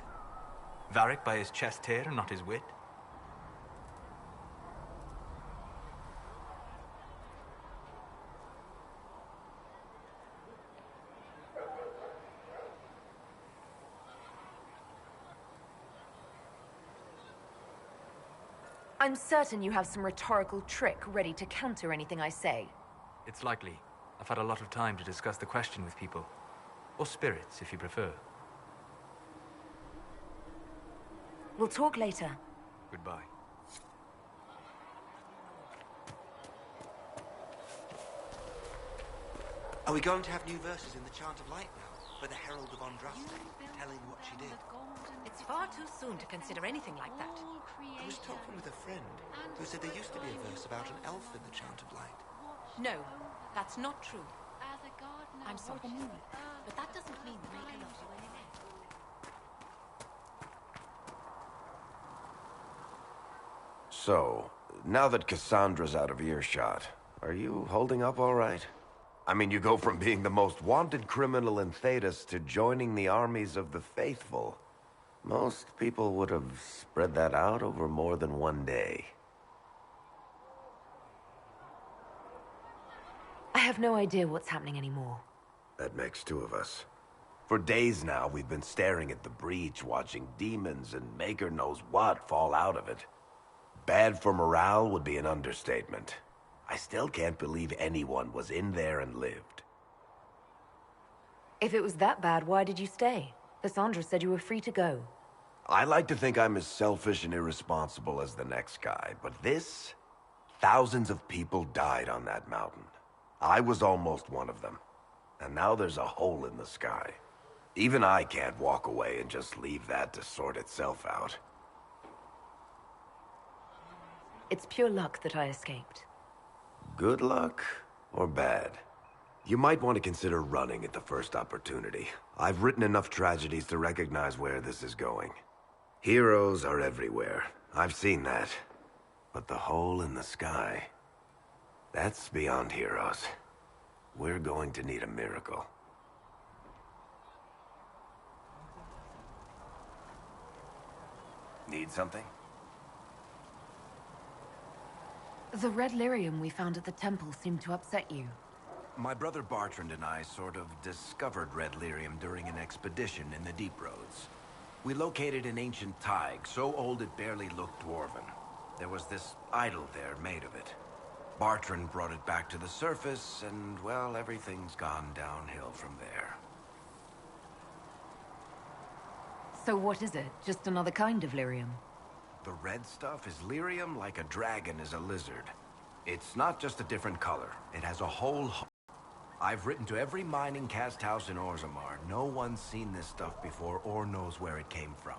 Varric by his chest hair and not his wit? I'm certain you have some rhetorical trick ready to counter anything I say. It's likely. I've had a lot of time to discuss the question with people. Or spirits, if you prefer. We'll talk later. Goodbye. Are we going to have new verses in the Chant of Light now? For the Herald of Andraste, telling what she did? It's far too soon to consider anything like that. I was talking with a friend who said there used to be a verse about an elf in the Chant of Light. No, that's not true. As a gardener I'm sorry, watches the earth but that doesn't mean make finds love to you anyone. So, now that Cassandra's out of earshot, are you holding up all right? I mean, you go from being the most wanted criminal in Thedas to joining the armies of the faithful. Most people would have spread that out over more than one day. I have no idea what's happening anymore. That makes two of us. For days now, we've been staring at the breach, watching demons and maker knows what fall out of it. Bad for morale would be an understatement. I still can't believe anyone was in there and lived. If it was that bad, why did you stay? Cassandra said you were free to go. I like to think I'm as selfish and irresponsible as the next guy, but this... Thousands of people died on that mountain. I was almost one of them. And now there's a hole in the sky. Even I can't walk away and just leave that to sort itself out. It's pure luck that I escaped. Good luck or bad? You might want to consider running at the first opportunity. I've written enough tragedies to recognize where this is going. Heroes are everywhere. I've seen that. But the hole in the sky... that's beyond heroes. We're going to need a miracle. Need something? The red lyrium we found at the temple seemed to upset you. My brother Bartrand and I sort of discovered red lyrium during an expedition in the Deep Roads. We located an ancient thaig, so old it barely looked dwarven. There was this idol there made of it. Bartrand brought it back to the surface, and, well, everything's gone downhill from there. So what is it? Just another kind of lyrium? The red stuff is lyrium like a dragon is a lizard. It's not just a different color. It has a whole... I've written to every mining cast house in Orzammar. No one's seen this stuff before or knows where it came from.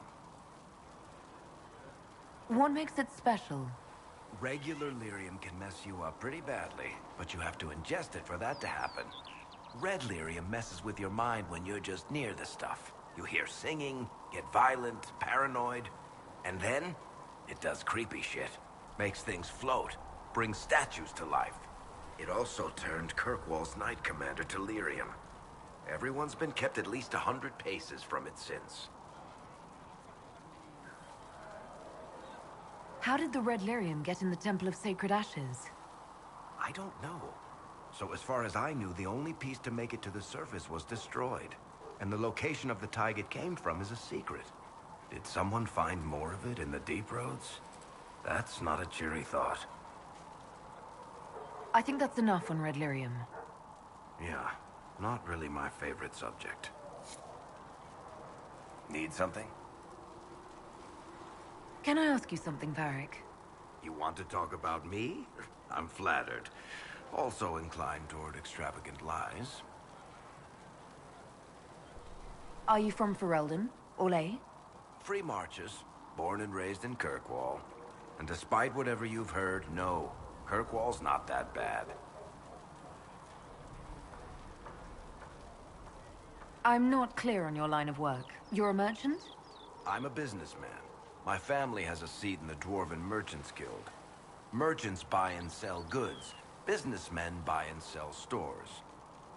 What makes it special? Regular lyrium can mess you up pretty badly, but you have to ingest it for that to happen. Red lyrium messes with your mind when you're just near the stuff. You hear singing, get violent, paranoid, and then it does creepy shit. Makes things float, brings statues to life. It also turned Kirkwall's Knight Commander to lyrium. Everyone's been kept at least 100 paces from it since. How did the red lyrium get in the Temple of Sacred Ashes? I don't know. So as far as I knew, the only piece to make it to the surface was destroyed. And the location of the thaig it came from is a secret. Did someone find more of it in the Deep Roads? That's not a cheery thought. I think that's enough on red lyrium. Yeah, not really my favorite subject. Need something? Can I ask you something, Varric? You want to talk about me? I'm flattered. Also inclined toward extravagant lies. Are you from Ferelden? Orlais? Free marches, born and raised in Kirkwall. And despite whatever you've heard, no, Kirkwall's not that bad. I'm not clear on your line of work. You're a merchant? I'm a businessman. My family has a seat in the Dwarven Merchants Guild. Merchants buy and sell goods. Businessmen buy and sell stores.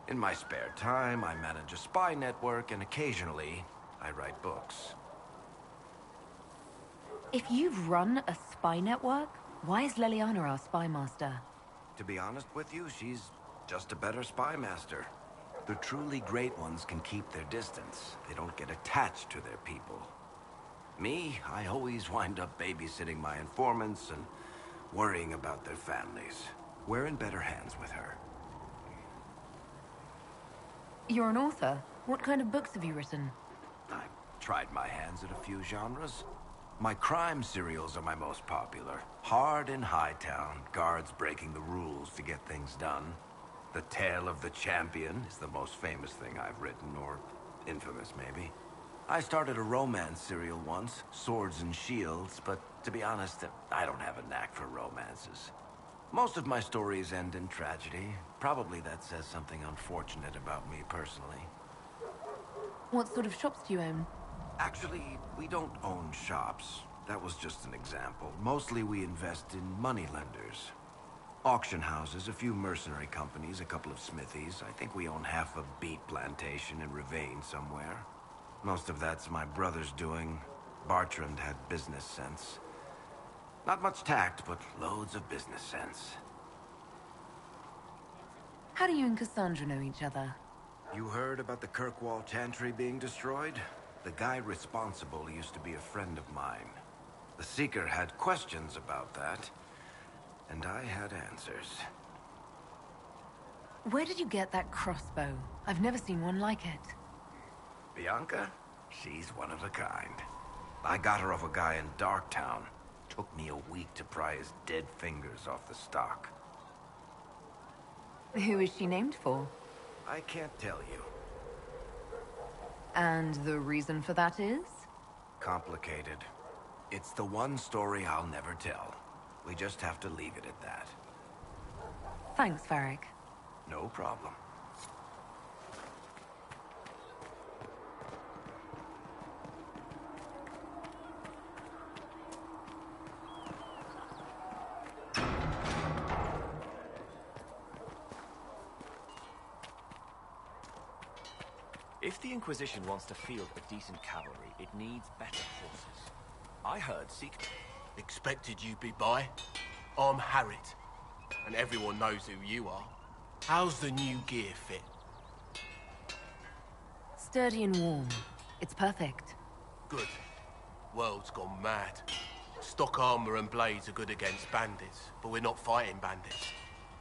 In my spare time, I manage a spy network, and occasionally, I write books. If you've run a spy network, why is Leliana our spy master? To be honest with you, she's just a better spy master. The truly great ones can keep their distance. They don't get attached to their people. Me, I always wind up babysitting my informants and worrying about their families. We're in better hands with her. You're an author. What kind of books have you written? I've tried my hands at a few genres. My crime serials are my most popular. Hard in Hightown, guards breaking the rules to get things done. The Tale of the Champion is the most famous thing I've written, or infamous maybe. I started a romance serial once, Swords and Shields, but to be honest, I don't have a knack for romances. Most of my stories end in tragedy. Probably that says something unfortunate about me personally. What sort of shops do you own? Actually, we don't own shops. That was just an example. Mostly we invest in money lenders. Auction houses, a few mercenary companies, a couple of smithies. I think we own half a beet plantation in Ravane somewhere. Most of that's my brother's doing. Bartrand had business sense. Not much tact, but loads of business sense. How do you and Cassandra know each other? You heard about the Kirkwall Chantry being destroyed? The guy responsible used to be a friend of mine. The Seeker had questions about that, and I had answers. Where did you get that crossbow? I've never seen one like it. Bianca? She's one of a kind. I got her off a guy in Darktown. Took me a week to pry his dead fingers off the stock. Who is she named for? I can't tell you. And the reason for that is? Complicated. It's the one story I'll never tell. We just have to leave it at that. Thanks, Varric. No problem. If the Inquisition wants to field a decent cavalry, it needs better horses. I heard Expected you'd be by. I'm Harriet, and everyone knows who you are. How's the new gear fit? Sturdy and warm. It's perfect. Good. World's gone mad. Stock armor and blades are good against bandits, but we're not fighting bandits.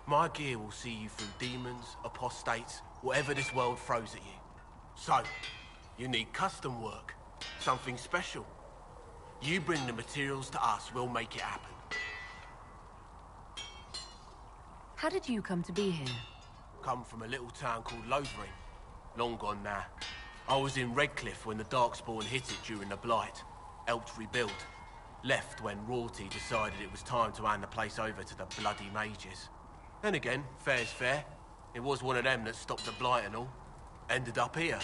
My gear will see you through demons, apostates, whatever this world throws at you. So, you need custom work. Something special. You bring the materials to us, we'll make it happen. How did you come to be here? Come from a little town called Lothering. Long gone now. I was in Redcliffe when the Darkspawn hit it during the Blight. Helped rebuild. Left when Rorty decided it was time to hand the place over to the bloody Mages. Then again, fair's fair. It was one of them that stopped the Blight and all. Ended up here.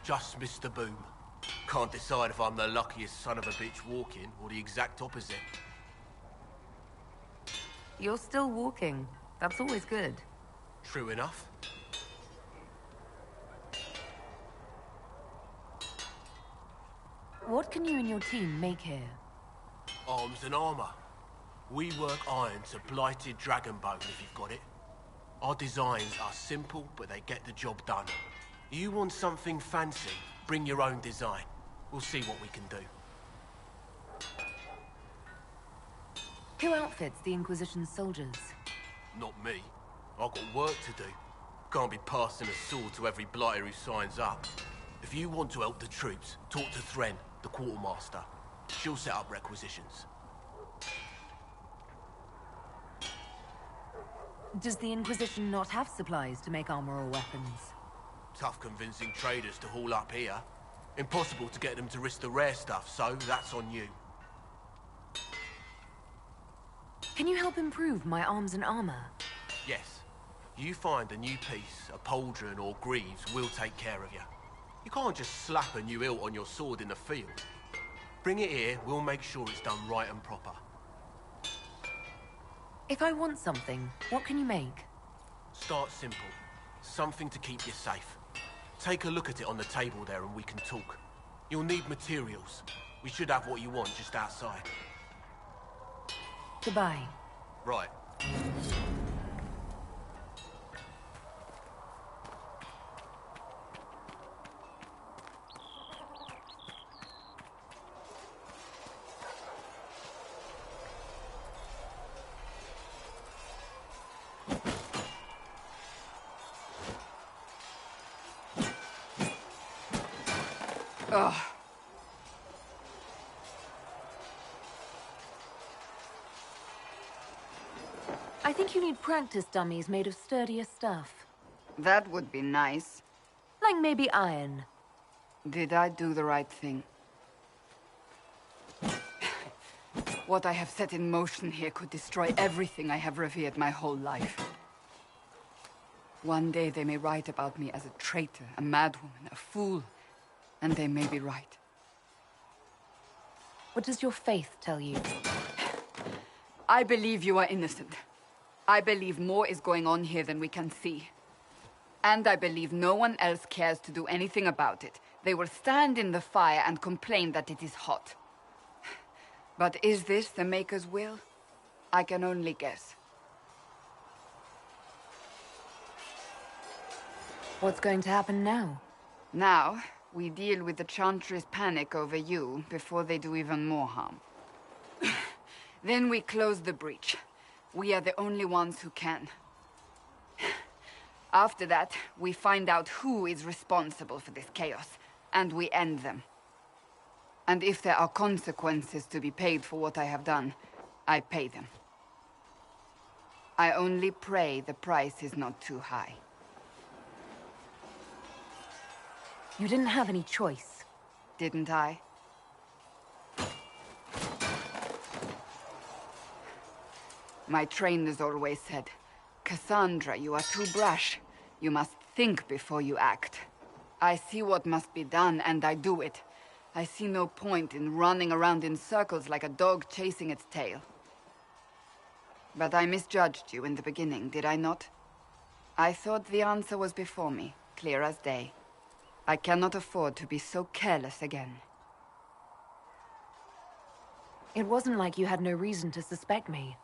Just missed the boom. Can't decide if I'm the luckiest son of a bitch walking or the exact opposite. You're still walking. That's always good. True enough. What can you and your team make here? Arms and armor. We work iron to blighted dragonbone if you've got it. Our designs are simple, but they get the job done. You want something fancy, bring your own design. We'll see what we can do. Who outfits the Inquisition's soldiers? Not me. I've got work to do. Can't be passing a sword to every blighter who signs up. If you want to help the troops, talk to Thren, the quartermaster. She'll set up requisitions. Does the Inquisition not have supplies to make armor or weapons? Tough convincing traders to haul up here. Impossible to get them to risk the rare stuff, so that's on you. Can you help improve my arms and armor? Yes. You find a new piece, a pauldron or greaves, we'll take care of you. You can't just slap a new hilt on your sword in the field. Bring it here, we'll make sure it's done right and proper. If I want something, what can you make? Start simple. Something to keep you safe. Take a look at it on the table there and we can talk. You'll need materials. We should have what you want just outside. Goodbye. Right. Ugh. I think you need practice dummies made of sturdier stuff. That would be nice. Like maybe iron. Did I do the right thing? What I have set in motion here could destroy everything I have revered my whole life. One day they may write about me as a traitor, a madwoman, a fool, and they may be right. What does your faith tell you? I believe you are innocent. I believe more is going on here than we can see. And I believe no one else cares to do anything about it. They will stand in the fire and complain that it is hot. But is this the Maker's will? I can only guess. What's going to happen now? Now, we deal with the Chantry's panic over you before they do even more harm. Then we close the breach. We are the only ones who can. After that, we find out who is responsible for this chaos, and we end them. And if there are consequences to be paid for what I have done, I pay them. I only pray the price is not too high. You didn't have any choice. Didn't I? My trainers always said, Cassandra, you are too brash. You must think before you act. I see what must be done, and I do it. I see no point in running around in circles like a dog chasing its tail. But I misjudged you in the beginning, did I not? I thought the answer was before me, clear as day. I cannot afford to be so careless again. It wasn't like you had no reason to suspect me.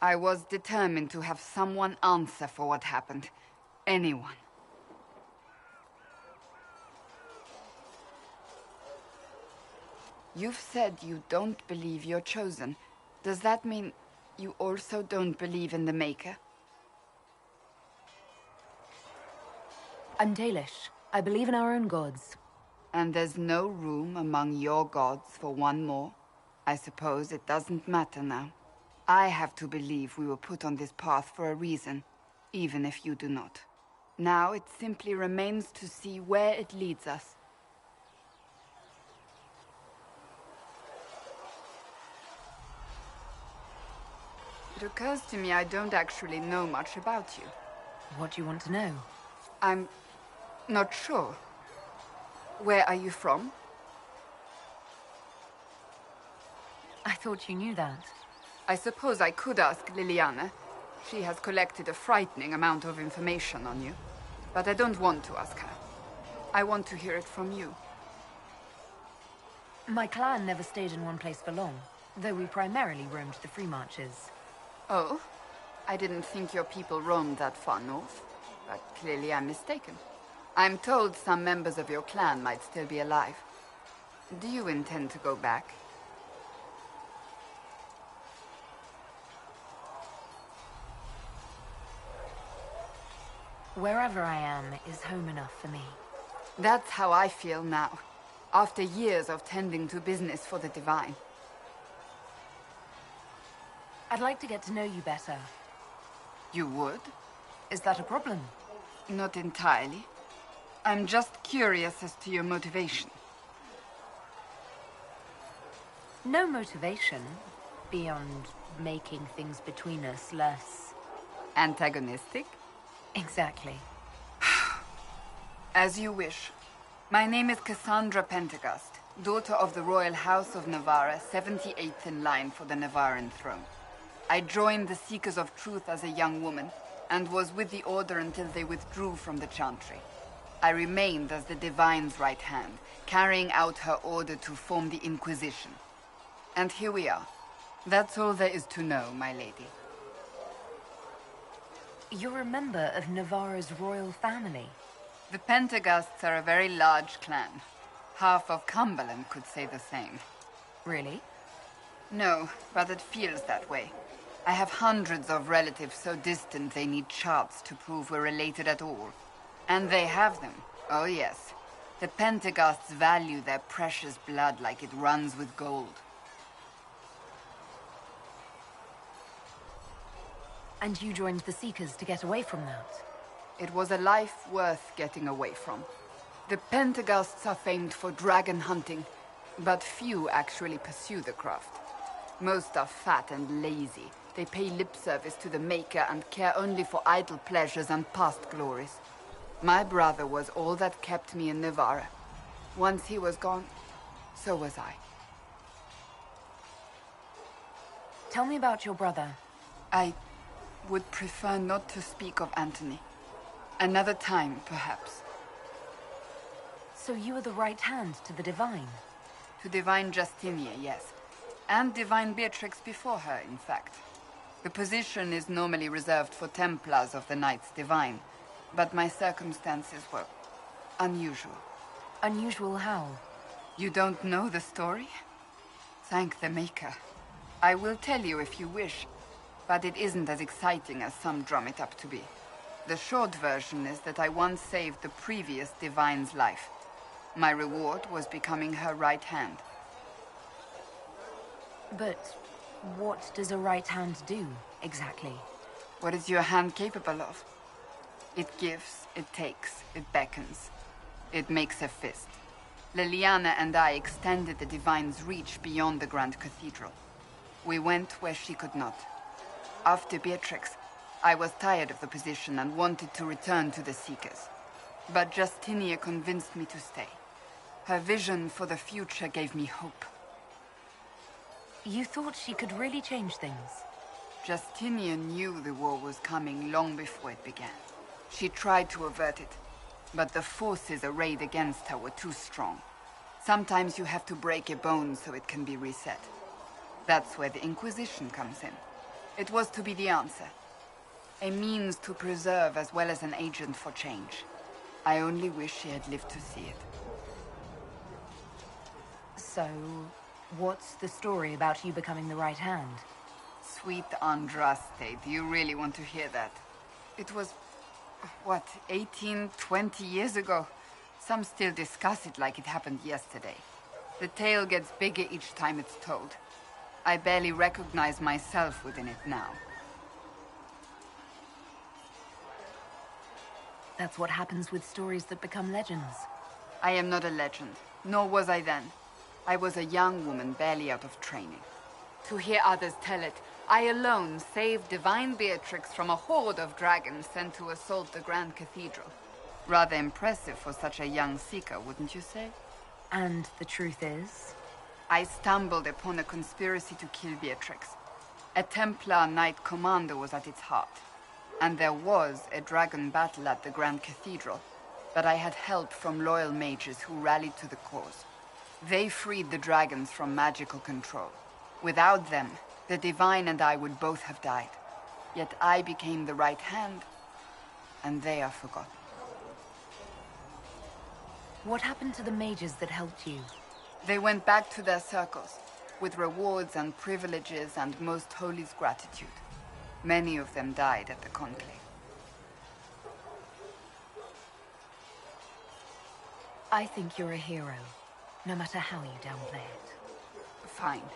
I was determined to have someone answer for what happened. Anyone. You've said you don't believe you're chosen. Does that mean you also don't believe in the Maker? I'm Dalish. I believe in our own gods. And there's no room among your gods for one more? I suppose it doesn't matter now. I have to believe we were put on this path for a reason, even if you do not. Now it simply remains to see where it leads us. It occurs to me I don't actually know much about you. What do you want to know? I'm not sure. Where are you from? I thought you knew that. I suppose I could ask Liliana. She has collected a frightening amount of information on you. But I don't want to ask her. I want to hear it from you. My clan never stayed in one place for long, though we primarily roamed the free marches. Oh? I didn't think your people roamed that far north. But clearly I'm mistaken. I'm told some members of your clan might still be alive. Do you intend to go back? Wherever I am is home enough for me. That's how I feel now, after years of tending to business for the Divine. I'd like to get to know you better. You would? Is that a problem? Not entirely. I'm just curious as to your motivation. No motivation, beyond making things between us less... antagonistic? Exactly. As you wish. My name is Cassandra Pentagast, daughter of the Royal House of Navarra, 78th in line for the Navarran throne. I joined the Seekers of Truth as a young woman, and was with the Order until they withdrew from the Chantry. I remained as the Divine's right hand, carrying out her order to form the Inquisition. And here we are. That's all there is to know, my lady. You're a member of Navarra's royal family. The Pentagasts are a very large clan. Half of Cumberland could say the same. Really? No, but it feels that way. I have hundreds of relatives so distant they need charts to prove we're related at all. And they have them. Oh yes. The Pentagasts value their precious blood like it runs with gold. And you joined the Seekers to get away from that? It was a life worth getting away from. The Pentagasts are famed for dragon hunting, but few actually pursue the craft. Most are fat and lazy. They pay lip service to the Maker and care only for idle pleasures and past glories. My brother was all that kept me in Nevarra. Once he was gone, so was I. Tell me about your brother. I would prefer not to speak of Anthony. Another time, perhaps. So you are the right hand to the Divine? To Divine Justinia, yes. And Divine Beatrix before her, in fact. The position is normally reserved for Templars of the Knights Divine, but my circumstances were unusual. Unusual how? You don't know the story? Thank the Maker. I will tell you if you wish, but it isn't as exciting as some drum it up to be. The short version is that I once saved the previous Divine's life. My reward was becoming her right hand. But what does a right hand do, exactly? What is your hand capable of? It gives, it takes, it beckons. It makes a fist. Liliana and I extended the Divine's reach beyond the Grand Cathedral. We went where she could not. After Beatrix, I was tired of the position and wanted to return to the Seekers. But Justinia convinced me to stay. Her vision for the future gave me hope. You thought she could really change things? Justinian knew the war was coming long before it began. She tried to avert it, but the forces arrayed against her were too strong. Sometimes you have to break a bone so it can be reset. That's where the Inquisition comes in. It was to be the answer. A means to preserve as well as an agent for change. I only wish she had lived to see it. So, what's the story about you becoming the right hand? Sweet Andraste, do you really want to hear that? It was, what, 18, 20 years ago? Some still discuss it like it happened yesterday. The tale gets bigger each time it's told. I barely recognize myself within it now. That's what happens with stories that become legends. I am not a legend, nor was I then. I was a young woman barely out of training. To hear others tell it, I alone saved Divine Beatrix from a horde of dragons sent to assault the Grand Cathedral. Rather impressive for such a young seeker, wouldn't you say? And the truth is? I stumbled upon a conspiracy to kill Beatrix. A Templar Knight Commander was at its heart. And there was a dragon battle at the Grand Cathedral, but I had help from loyal mages who rallied to the cause. They freed the dragons from magical control. Without them, the Divine and I would both have died. Yet I became the right hand, and they are forgotten. What happened to the mages that helped you? They went back to their circles, with rewards and privileges and Most Holy's gratitude. Many of them died at the conclave. I think you're a hero, no matter how you downplay it. Fine.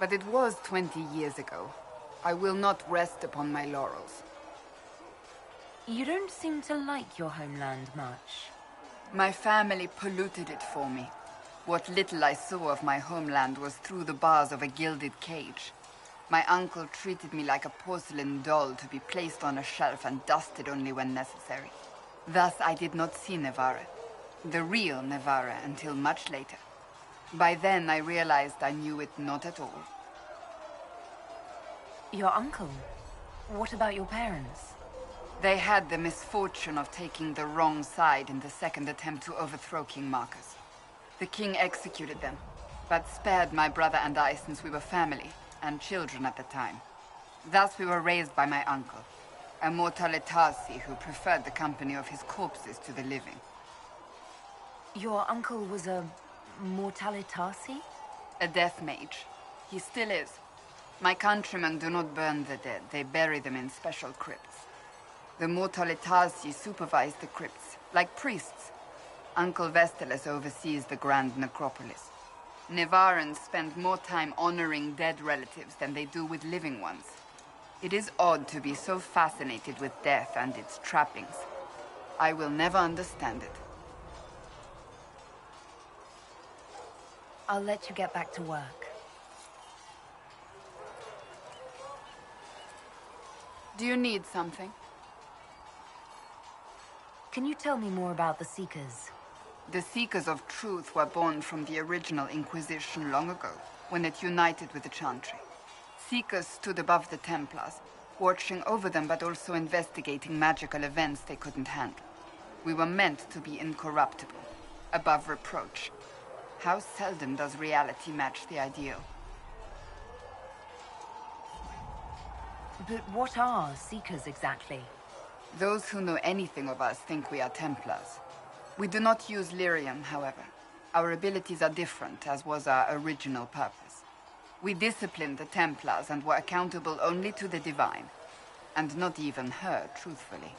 But it was 20 years ago. I will not rest upon my laurels. You don't seem to like your homeland much. My family polluted it for me. What little I saw of my homeland was through the bars of a gilded cage. My uncle treated me like a porcelain doll to be placed on a shelf and dusted only when necessary. Thus I did not see Nevarra, the real Nevarra, until much later. By then I realized I knew it not at all. Your uncle? What about your parents? They had the misfortune of taking the wrong side in the second attempt to overthrow King Marcus. The king executed them, but spared my brother and I since we were family, and children at the time. Thus we were raised by my uncle, a Mortalitasi who preferred the company of his corpses to the living. Your uncle was a Mortalitasi? A death mage. He still is. My countrymen do not burn the dead, they bury them in special crypts. The Mortalitasi supervise the crypts, like priests. Uncle Vestalis oversees the grand necropolis. Nevarrans spend more time honoring dead relatives than they do with living ones. It is odd to be so fascinated with death and its trappings. I will never understand it. I'll let you get back to work. Do you need something? Can you tell me more about the Seekers? The Seekers of Truth were born from the original Inquisition long ago, when it united with the Chantry. Seekers stood above the Templars, watching over them but also investigating magical events they couldn't handle. We were meant to be incorruptible, above reproach. How seldom does reality match the ideal? But what are Seekers exactly? Those who know anything of us think we are Templars. We do not use lyrium, however. Our abilities are different, as was our original purpose. We disciplined the Templars and were accountable only to the Divine. And not even her, truthfully.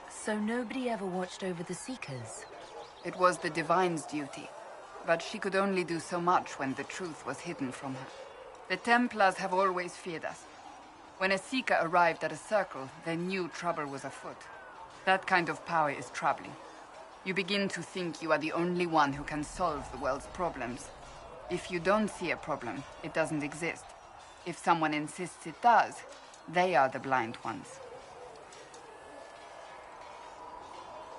So nobody ever watched over the Seekers? It was the Divine's duty. But she could only do so much when the truth was hidden from her. The Templars have always feared us. When a Seeker arrived at a circle, they knew trouble was afoot. That kind of power is troubling. You begin to think you are the only one who can solve the world's problems. If you don't see a problem, it doesn't exist. If someone insists it does, they are the blind ones.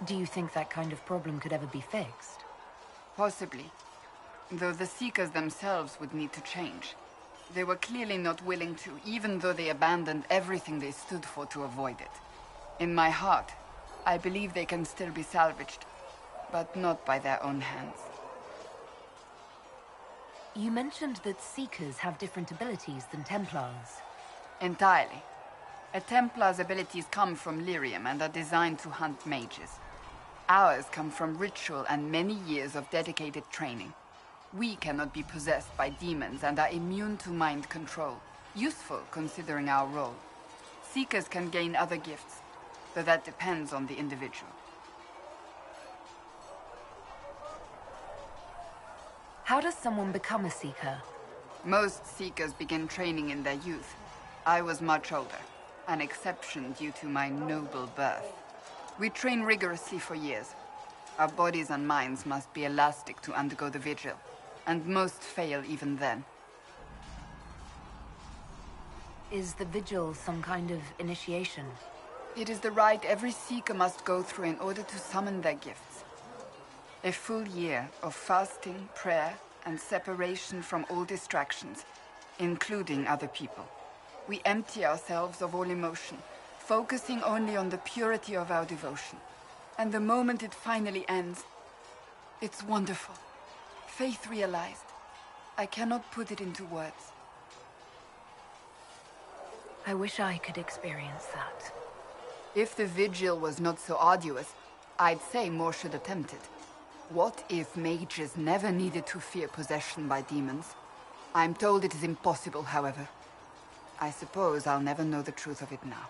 Do you think that kind of problem could ever be fixed? Possibly. Though the Seekers themselves would need to change. They were clearly not willing to, even though they abandoned everything they stood for to avoid it. In my heart, I believe they can still be salvaged, but not by their own hands. You mentioned that Seekers have different abilities than Templars. Entirely. A Templar's abilities come from lyrium and are designed to hunt mages. Ours come from ritual and many years of dedicated training. We cannot be possessed by demons and are immune to mind control. Useful, considering our role. Seekers can gain other gifts, though that depends on the individual. How does someone become a Seeker? Most Seekers begin training in their youth. I was much older, an exception due to my noble birth. We train rigorously for years. Our bodies and minds must be elastic to undergo the vigil. And most fail even then. Is the vigil some kind of initiation? It is the rite every Seeker must go through in order to summon their gifts. A full year of fasting, prayer, and separation from all distractions, including other people. We empty ourselves of all emotion, focusing only on the purity of our devotion. And the moment it finally ends, it's wonderful. Faith realized. I cannot put it into words. I wish I could experience that. If the vigil was not so arduous, I'd say more should attempt it. What if mages never needed to fear possession by demons? I'm told it is impossible, however. I suppose I'll never know the truth of it now.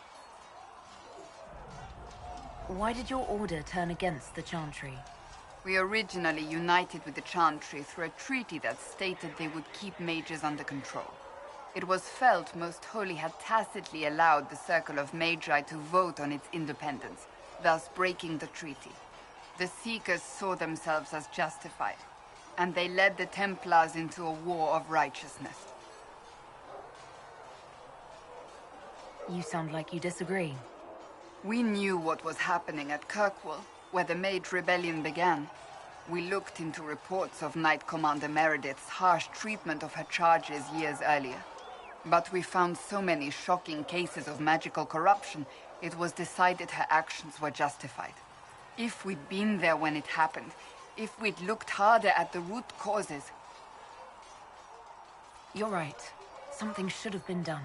Why did your order turn against the Chantry? We originally united with the Chantry through a treaty that stated they would keep mages under control. It was felt Most Holy had tacitly allowed the Circle of Magi to vote on its independence, thus breaking the treaty. The Seekers saw themselves as justified, and they led the Templars into a war of righteousness. You sound like you disagree. We knew what was happening at Kirkwall, where the Mage Rebellion began. We looked into reports of Knight Commander Meredith's harsh treatment of her charges years earlier. But we found so many shocking cases of magical corruption, it was decided her actions were justified. If we'd been there when it happened, if we'd looked harder at the root causes... You're right. Something should have been done.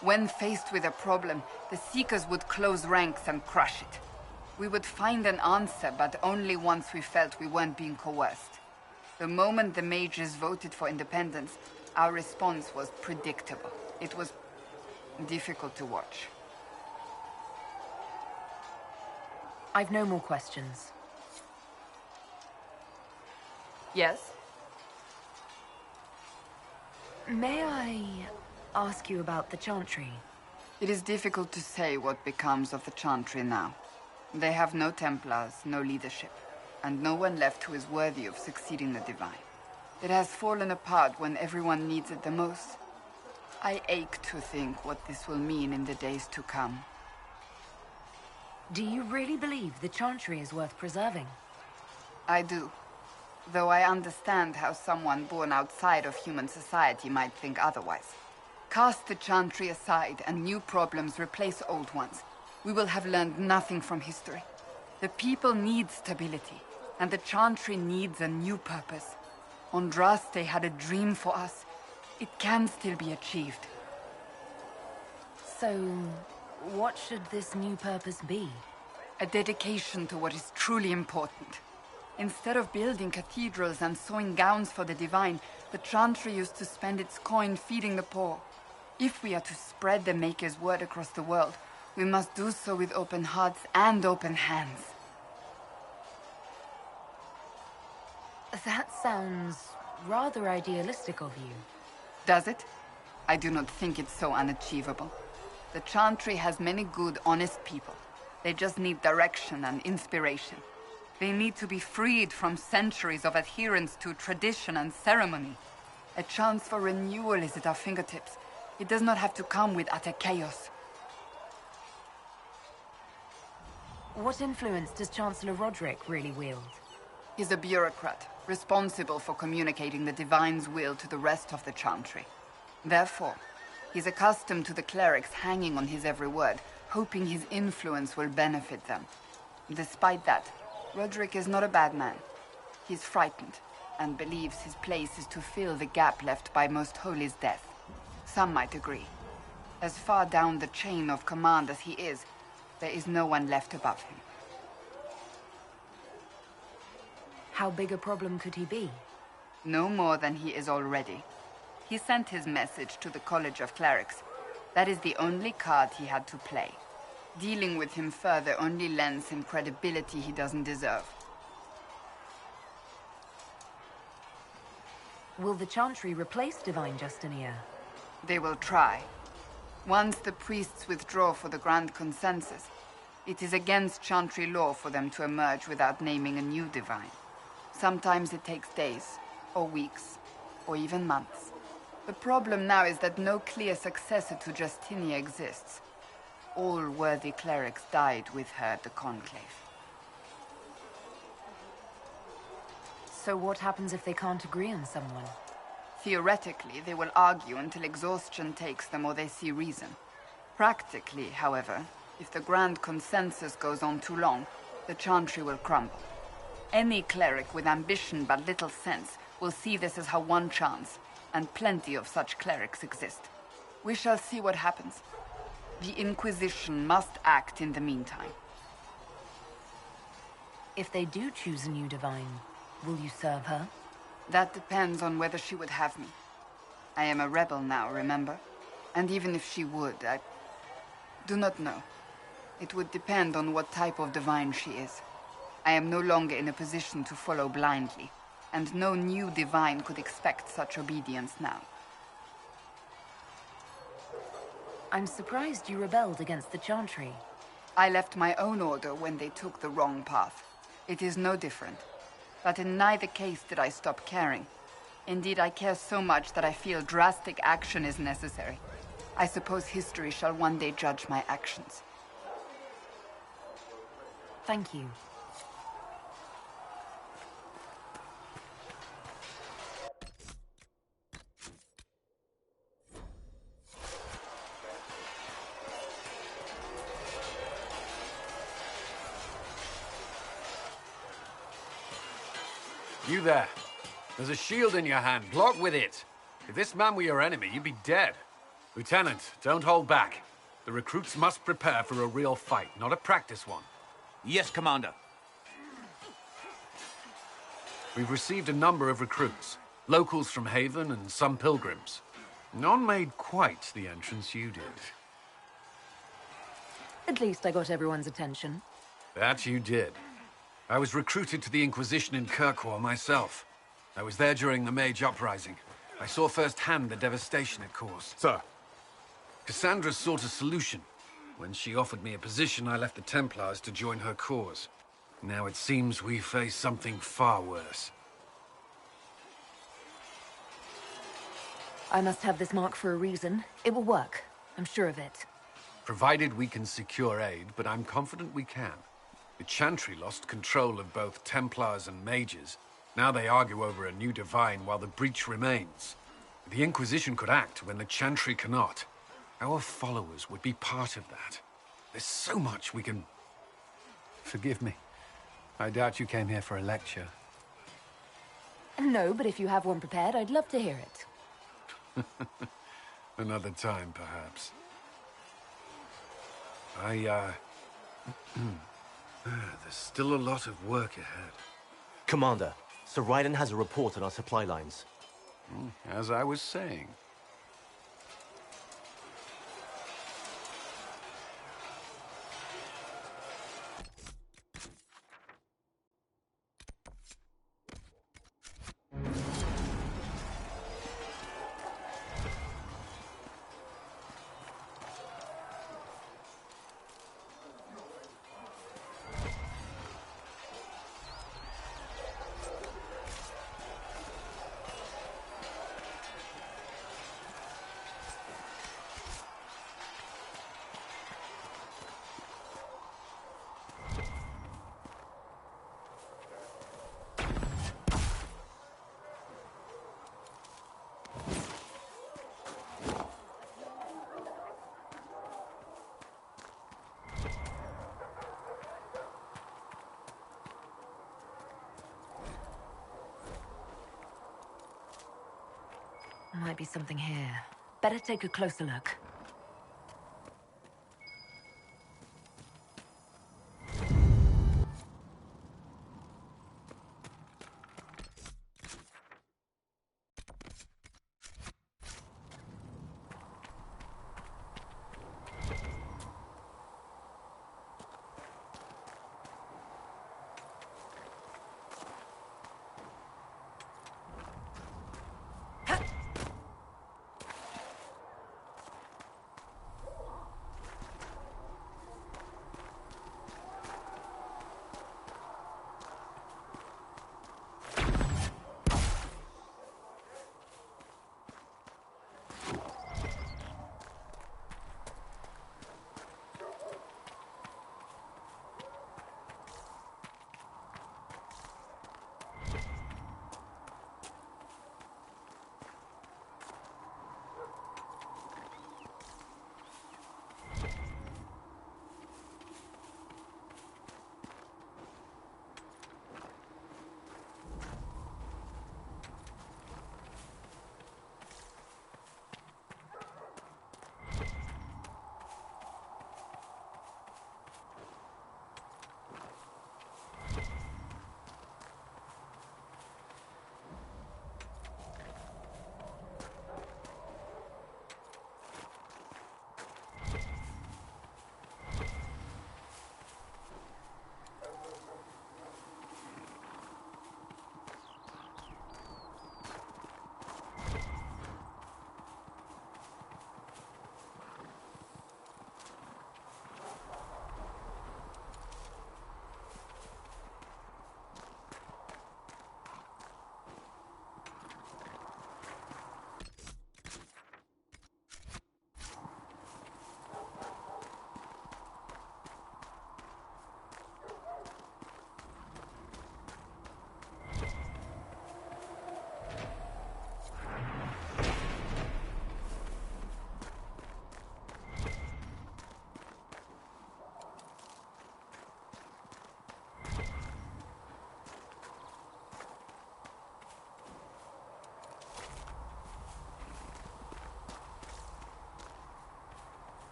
When faced with a problem, the Seekers would close ranks and crush it. We would find an answer, but only once we felt we weren't being coerced. The moment the mages voted for independence, our response was predictable. It was difficult to watch. I've no more questions. Yes? May I ask you about the Chantry? It is difficult to say what becomes of the Chantry now. They have no Templars, no leadership, and no one left who is worthy of succeeding the Divine. It has fallen apart when everyone needs it the most. I ache to think what this will mean in the days to come. Do you really believe the Chantry is worth preserving? I do. Though I understand how someone born outside of human society might think otherwise. Cast the Chantry aside and new problems replace old ones. We will have learned nothing from history. The people need stability, and the Chantry needs a new purpose. Andraste had a dream for us. It can still be achieved. So, what should this new purpose be? A dedication to what is truly important. Instead of building cathedrals and sewing gowns for the divine, the Chantry used to spend its coin feeding the poor. If we are to spread the Maker's word across the world, we must do so with open hearts and open hands. That sounds rather idealistic of you. Does it? I do not think it's so unachievable. The Chantry has many good, honest people. They just need direction and inspiration. They need to be freed from centuries of adherence to tradition and ceremony. A chance for renewal is at our fingertips. It does not have to come with utter chaos. What influence does Chancellor Roderick really wield? He's a bureaucrat, responsible for communicating the Divine's will to the rest of the Chantry. Therefore, he's accustomed to the clerics hanging on his every word, hoping his influence will benefit them. Despite that, Roderick is not a bad man. He's frightened, and believes his place is to fill the gap left by Most Holy's death. Some might agree. As far down the chain of command as he is, there is no one left above him. How big a problem could he be? No more than he is already. He sent his message to the College of Clerics. That is the only card he had to play. Dealing with him further only lends him credibility he doesn't deserve. Will the Chantry replace Divine Justinia? They will try. Once the priests withdraw for the Grand Consensus, it is against Chantry law for them to emerge without naming a new divine. Sometimes it takes days, or weeks, or even months. The problem now is that no clear successor to Justinia exists. All worthy clerics died with her at the Conclave. So what happens if they can't agree on someone? Theoretically, they will argue until exhaustion takes them or they see reason. Practically, however, if the Grand Consensus goes on too long, the Chantry will crumble. Any cleric with ambition but little sense will see this as her one chance, and plenty of such clerics exist. We shall see what happens. The Inquisition must act in the meantime. If they do choose a new divine, will you serve her? That depends on whether she would have me. I am a rebel now, remember? And even if she would, I do not know. It would depend on what type of divine she is. I am no longer in a position to follow blindly, and no new divine could expect such obedience now. I'm surprised you rebelled against the Chantry. I left my own order when they took the wrong path. It is no different. But in neither case did I stop caring. Indeed, I care so much that I feel drastic action is necessary. I suppose history shall one day judge my actions. Thank you. You there. There's a shield in your hand. Block with it. If this man were your enemy, you'd be dead. Lieutenant, don't hold back. The recruits must prepare for a real fight, not a practice one. Yes, Commander. We've received a number of recruits. Locals from Haven and some pilgrims. None made quite the entrance you did. At least I got everyone's attention. That you did. I was recruited to the Inquisition in Kirkwall myself. I was there during the Mage uprising. I saw firsthand the devastation it caused. Sir. Cassandra sought a solution. When she offered me a position, I left the Templars to join her cause. Now it seems we face something far worse. I must have this mark for a reason. It will work. I'm sure of it. Provided we can secure aid, but I'm confident we can. The Chantry lost control of both Templars and Mages. Now they argue over a new divine while the breach remains. The Inquisition could act when the Chantry cannot. Our followers would be part of that. There's so much we can... Forgive me. I doubt you came here for a lecture. No, but if you have one prepared, I'd love to hear it. Another time, perhaps. There's still a lot of work ahead. Commander, Sir Raiden has a report on our supply lines. As I was saying. Might be something here. Better take a closer look.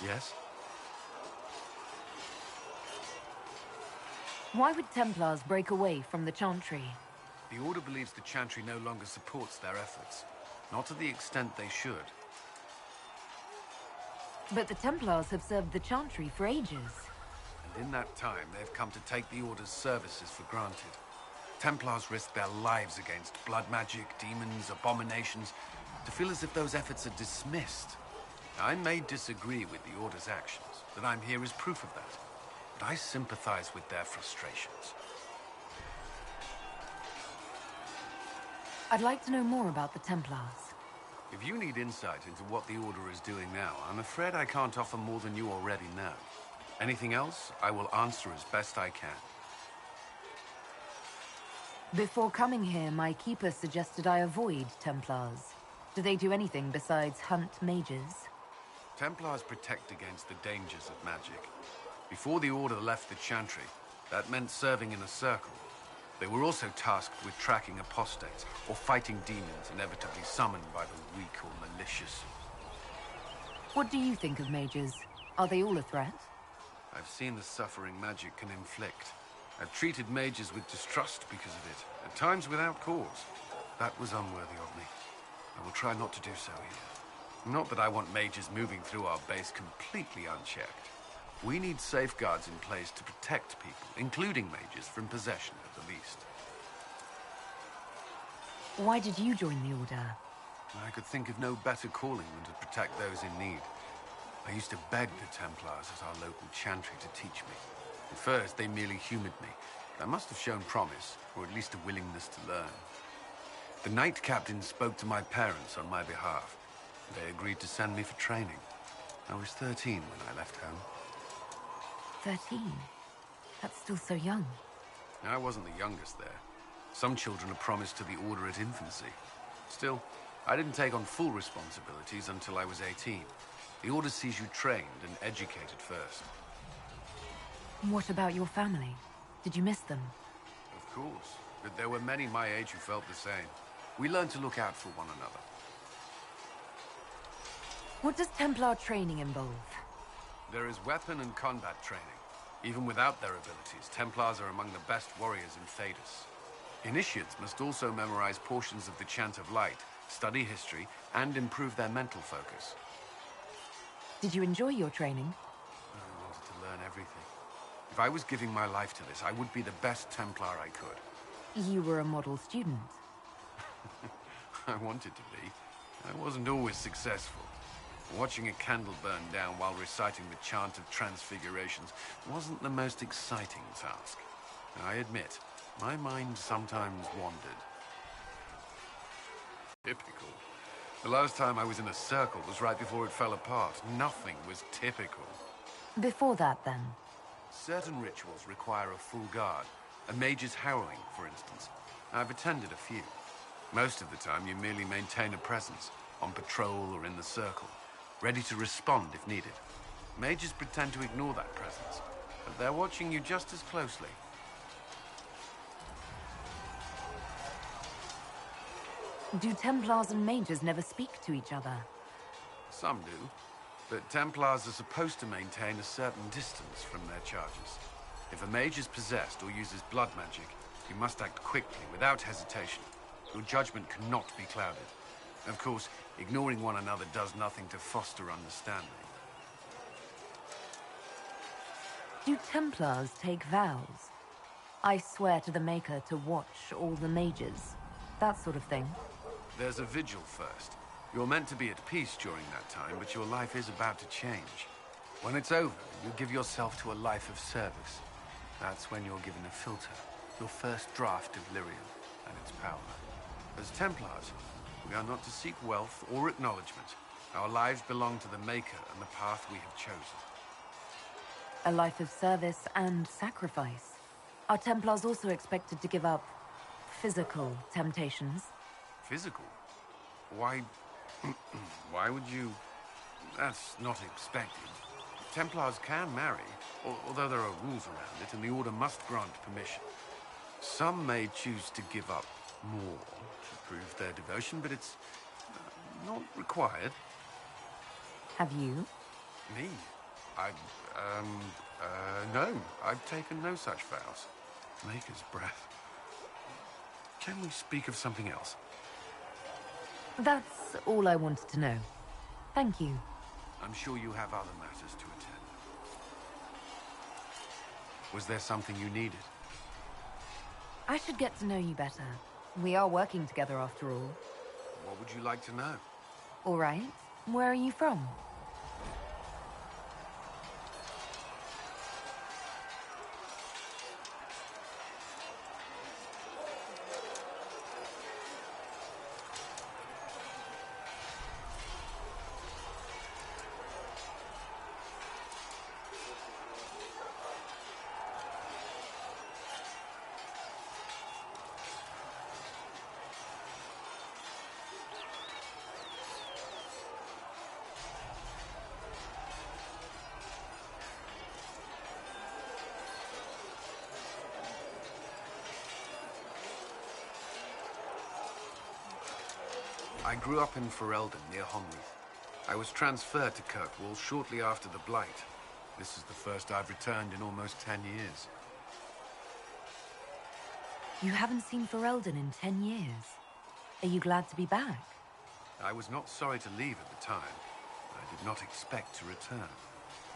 Yes? Why would Templars break away from the Chantry? The Order believes the Chantry no longer supports their efforts. Not to the extent they should. But the Templars have served the Chantry for ages. And in that time, they've come to take the Order's services for granted. Templars risk their lives against blood magic, demons, abominations, to feel as if those efforts are dismissed. I may disagree with the Order's actions. That I'm here is proof of that. But I sympathize with their frustrations. I'd like to know more about the Templars. If you need insight into what the Order is doing now, I'm afraid I can't offer more than you already know. Anything else, I will answer as best I can. Before coming here, my keeper suggested I avoid Templars. Do they do anything besides hunt mages? Templars protect against the dangers of magic. Before the Order left the Chantry, that meant serving in a circle. They were also tasked with tracking apostates, or fighting demons inevitably summoned by the weak or malicious. What do you think of mages? Are they all a threat? I've seen the suffering magic can inflict. I've treated mages with distrust because of it, at times without cause. That was unworthy of me. I will try not to do so here. Not that I want mages moving through our base completely unchecked. We need safeguards in place to protect people, including mages, from possession at the least. Why did you join the Order? I could think of no better calling than to protect those in need. I used to beg the Templars at our local Chantry to teach me. At first, they merely humored me. I must have shown promise, or at least a willingness to learn. The Knight Captain spoke to my parents on my behalf. They agreed to send me for training. I was 13 when I left home. 13? That's still so young. I wasn't the youngest there. Some children are promised to the Order at infancy. Still, I didn't take on full responsibilities until I was 18. The Order sees you trained and educated first. What about your family? Did you miss them? Of course, but there were many my age who felt the same. We learned to look out for one another. What does Templar training involve? There is weapon and combat training. Even without their abilities, Templars are among the best warriors in Thedas. Initiates must also memorize portions of the Chant of Light, study history, and improve their mental focus. Did you enjoy your training? I wanted to learn everything. If I was giving my life to this, I would be the best Templar I could. You were a model student. I wanted to be. I wasn't always successful. Watching a candle burn down while reciting the Chant of Transfigurations wasn't the most exciting task. I admit, my mind sometimes wandered. Typical. The last time I was in a circle was right before it fell apart. Nothing was typical. Before that, then? Certain rituals require a full guard. A mage's harrowing, for instance. I've attended a few. Most of the time, you merely maintain a presence, on patrol or in the circle, ready to respond if needed. Mages pretend to ignore that presence, but they're watching you just as closely. Do Templars and mages never speak to each other? Some do, but Templars are supposed to maintain a certain distance from their charges. If a mage is possessed or uses blood magic, you must act quickly, without hesitation. Your judgment cannot be clouded. Of course, ignoring one another does nothing to foster understanding. Do Templars take vows? I swear to the Maker to watch all the mages. That sort of thing. There's a vigil first. You're meant to be at peace during that time, but your life is about to change. When it's over, you give yourself to a life of service. That's when you're given a filter, your first draft of Lyrium and its power. As Templars, we are not to seek wealth or acknowledgement. Our lives belong to the Maker and the path we have chosen. A life of service and sacrifice. Are Templars also expected to give up physical temptations? Physical? Why... why would you... That's not expected. Templars can marry, although there are rules around it, and the Order must grant permission. Some may choose to give up more to prove their devotion, but it's not required. Have you? Me? No. I've taken no such vows. Maker's breath. Can we speak of something else? That's all I wanted to know. Thank you. I'm sure you have other matters to attend. Was there something you needed? I should get to know you better. We are working together after all. What would you like to know? All right. Where are you from? I grew up in Ferelden, near Honreath. I was transferred to Kirkwall shortly after the Blight. This is the first I've returned in almost 10 years. You haven't seen Ferelden in 10 years. Are you glad to be back? I was not sorry to leave at the time. I did not expect to return.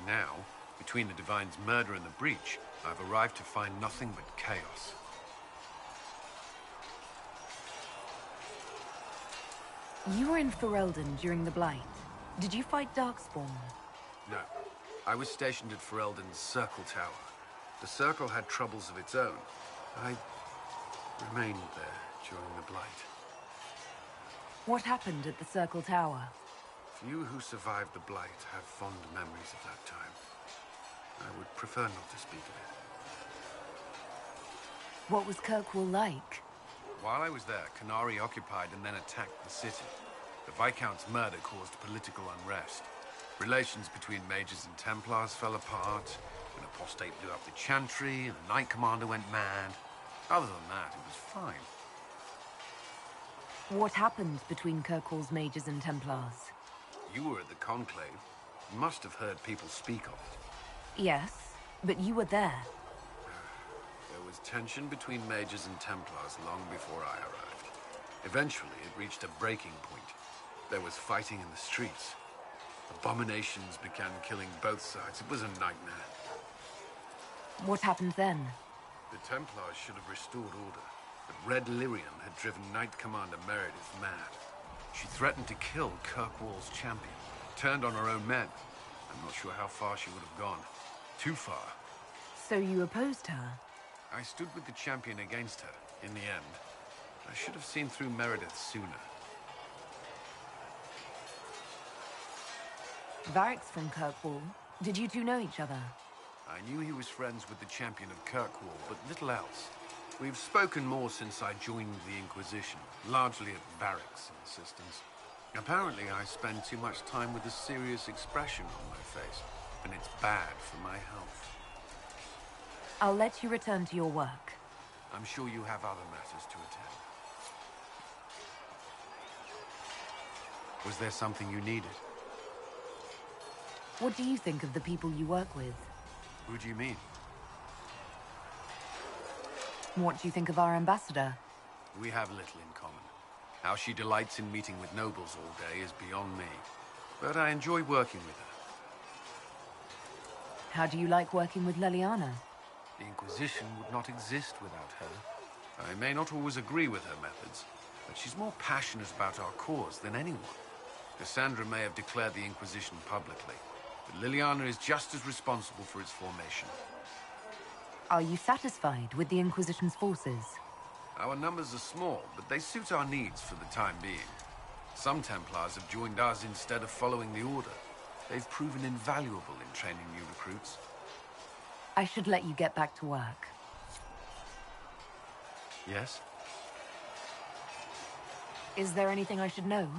Now, between the Divine's murder and the breach, I've arrived to find nothing but chaos. You were in Ferelden during the Blight. Did you fight Darkspawn? No. I was stationed at Ferelden's Circle Tower. The Circle had troubles of its own. I remained there during the Blight. What happened at the Circle Tower? Few who survived the Blight have fond memories of that time. I would prefer not to speak of it. What was Kirkwall like? While I was there, Canary occupied and then attacked the city. The Viscount's murder caused political unrest. Relations between Mages and Templars fell apart. An apostate blew up the Chantry, and the Knight Commander went mad. Other than that, it was fine. What happened between Kirkwall's Mages and Templars? You were at the Conclave. You must have heard people speak of it. Yes, but you were there. There was tension between Mages and Templars long before I arrived. Eventually, it reached a breaking point. There was fighting in the streets. Abominations began killing both sides. It was a nightmare. What happened then? The Templars should have restored order, but Red Lyrium had driven Knight Commander Meredith mad. She threatened to kill Kirkwall's champion, turned on her own men. I'm not sure how far she would have gone. Too far. So you opposed her? I stood with the champion against her, in the end. I should have seen through Meredith sooner. Varric's from Kirkwall. Did you two know each other? I knew he was friends with the champion of Kirkwall, but little else. We've spoken more since I joined the Inquisition, largely at Varric's insistence. Apparently, I spend too much time with a serious expression on my face, and it's bad for my health. I'll let you return to your work. I'm sure you have other matters to attend. Was there something you needed? What do you think of the people you work with? Who do you mean? What do you think of our ambassador? We have little in common. How she delights in meeting with nobles all day is beyond me. But I enjoy working with her. How do you like working with Leliana? The Inquisition would not exist without her. I may not always agree with her methods, but she's more passionate about our cause than anyone. Cassandra may have declared the Inquisition publicly, but Leliana is just as responsible for its formation. Are you satisfied with the Inquisition's forces? Our numbers are small, but they suit our needs for the time being. Some Templars have joined us instead of following the Order. They've proven invaluable in training new recruits. I should let you get back to work. Yes? Is there anything I should know?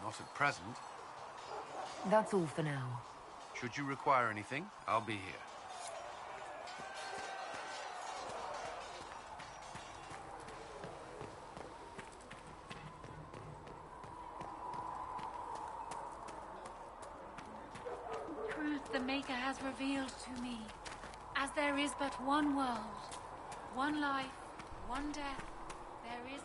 Not at present. That's all for now. Should you require anything, I'll be here. Truth the Maker has revealed to me. As there is but one world, one life, one death, there is...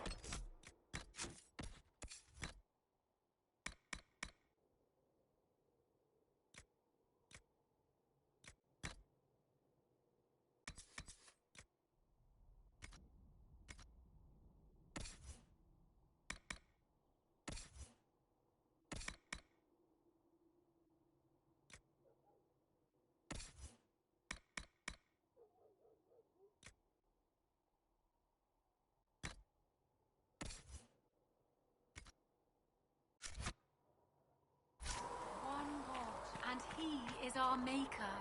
And he is our Maker.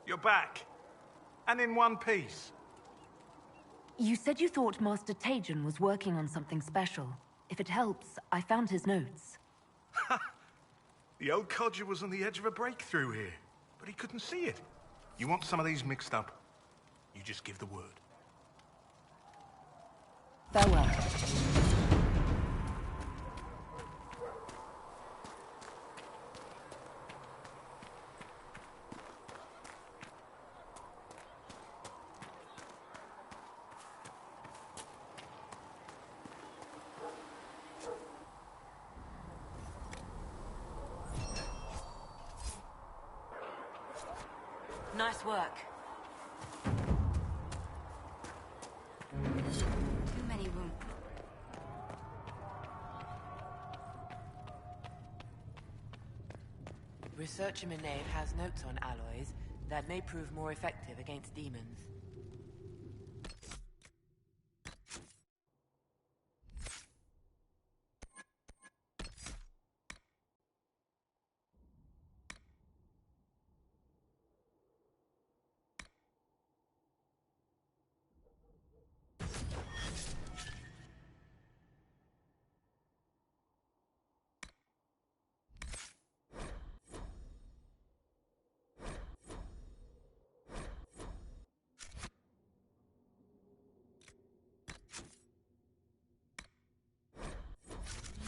You're back. And in one piece. You said you thought Master Tajan was working on something special. If it helps, I found his notes. The old codger was on the edge of a breakthrough here, but he couldn't see it. You want some of these mixed up? You just give the word. Farewell. Nice work. Too many wounds. Researcher Minave has notes on alloys that may prove more effective against demons.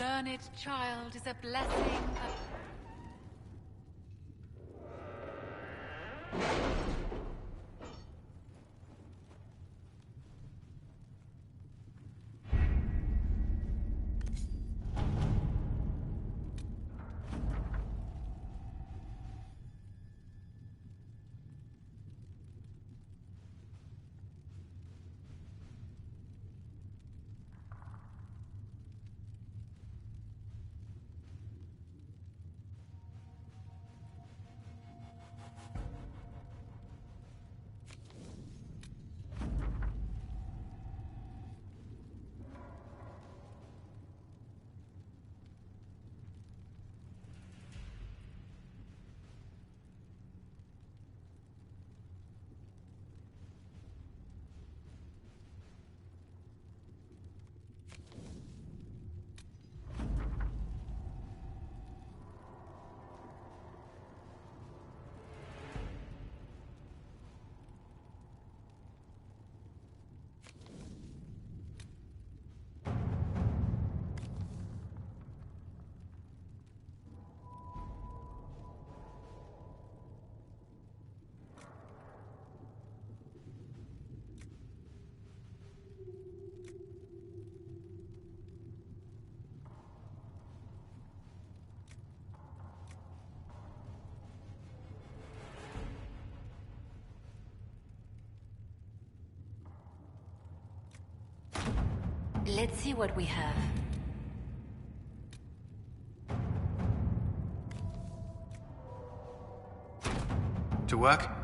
Learned child is a blessing. Let's see what we have. To work?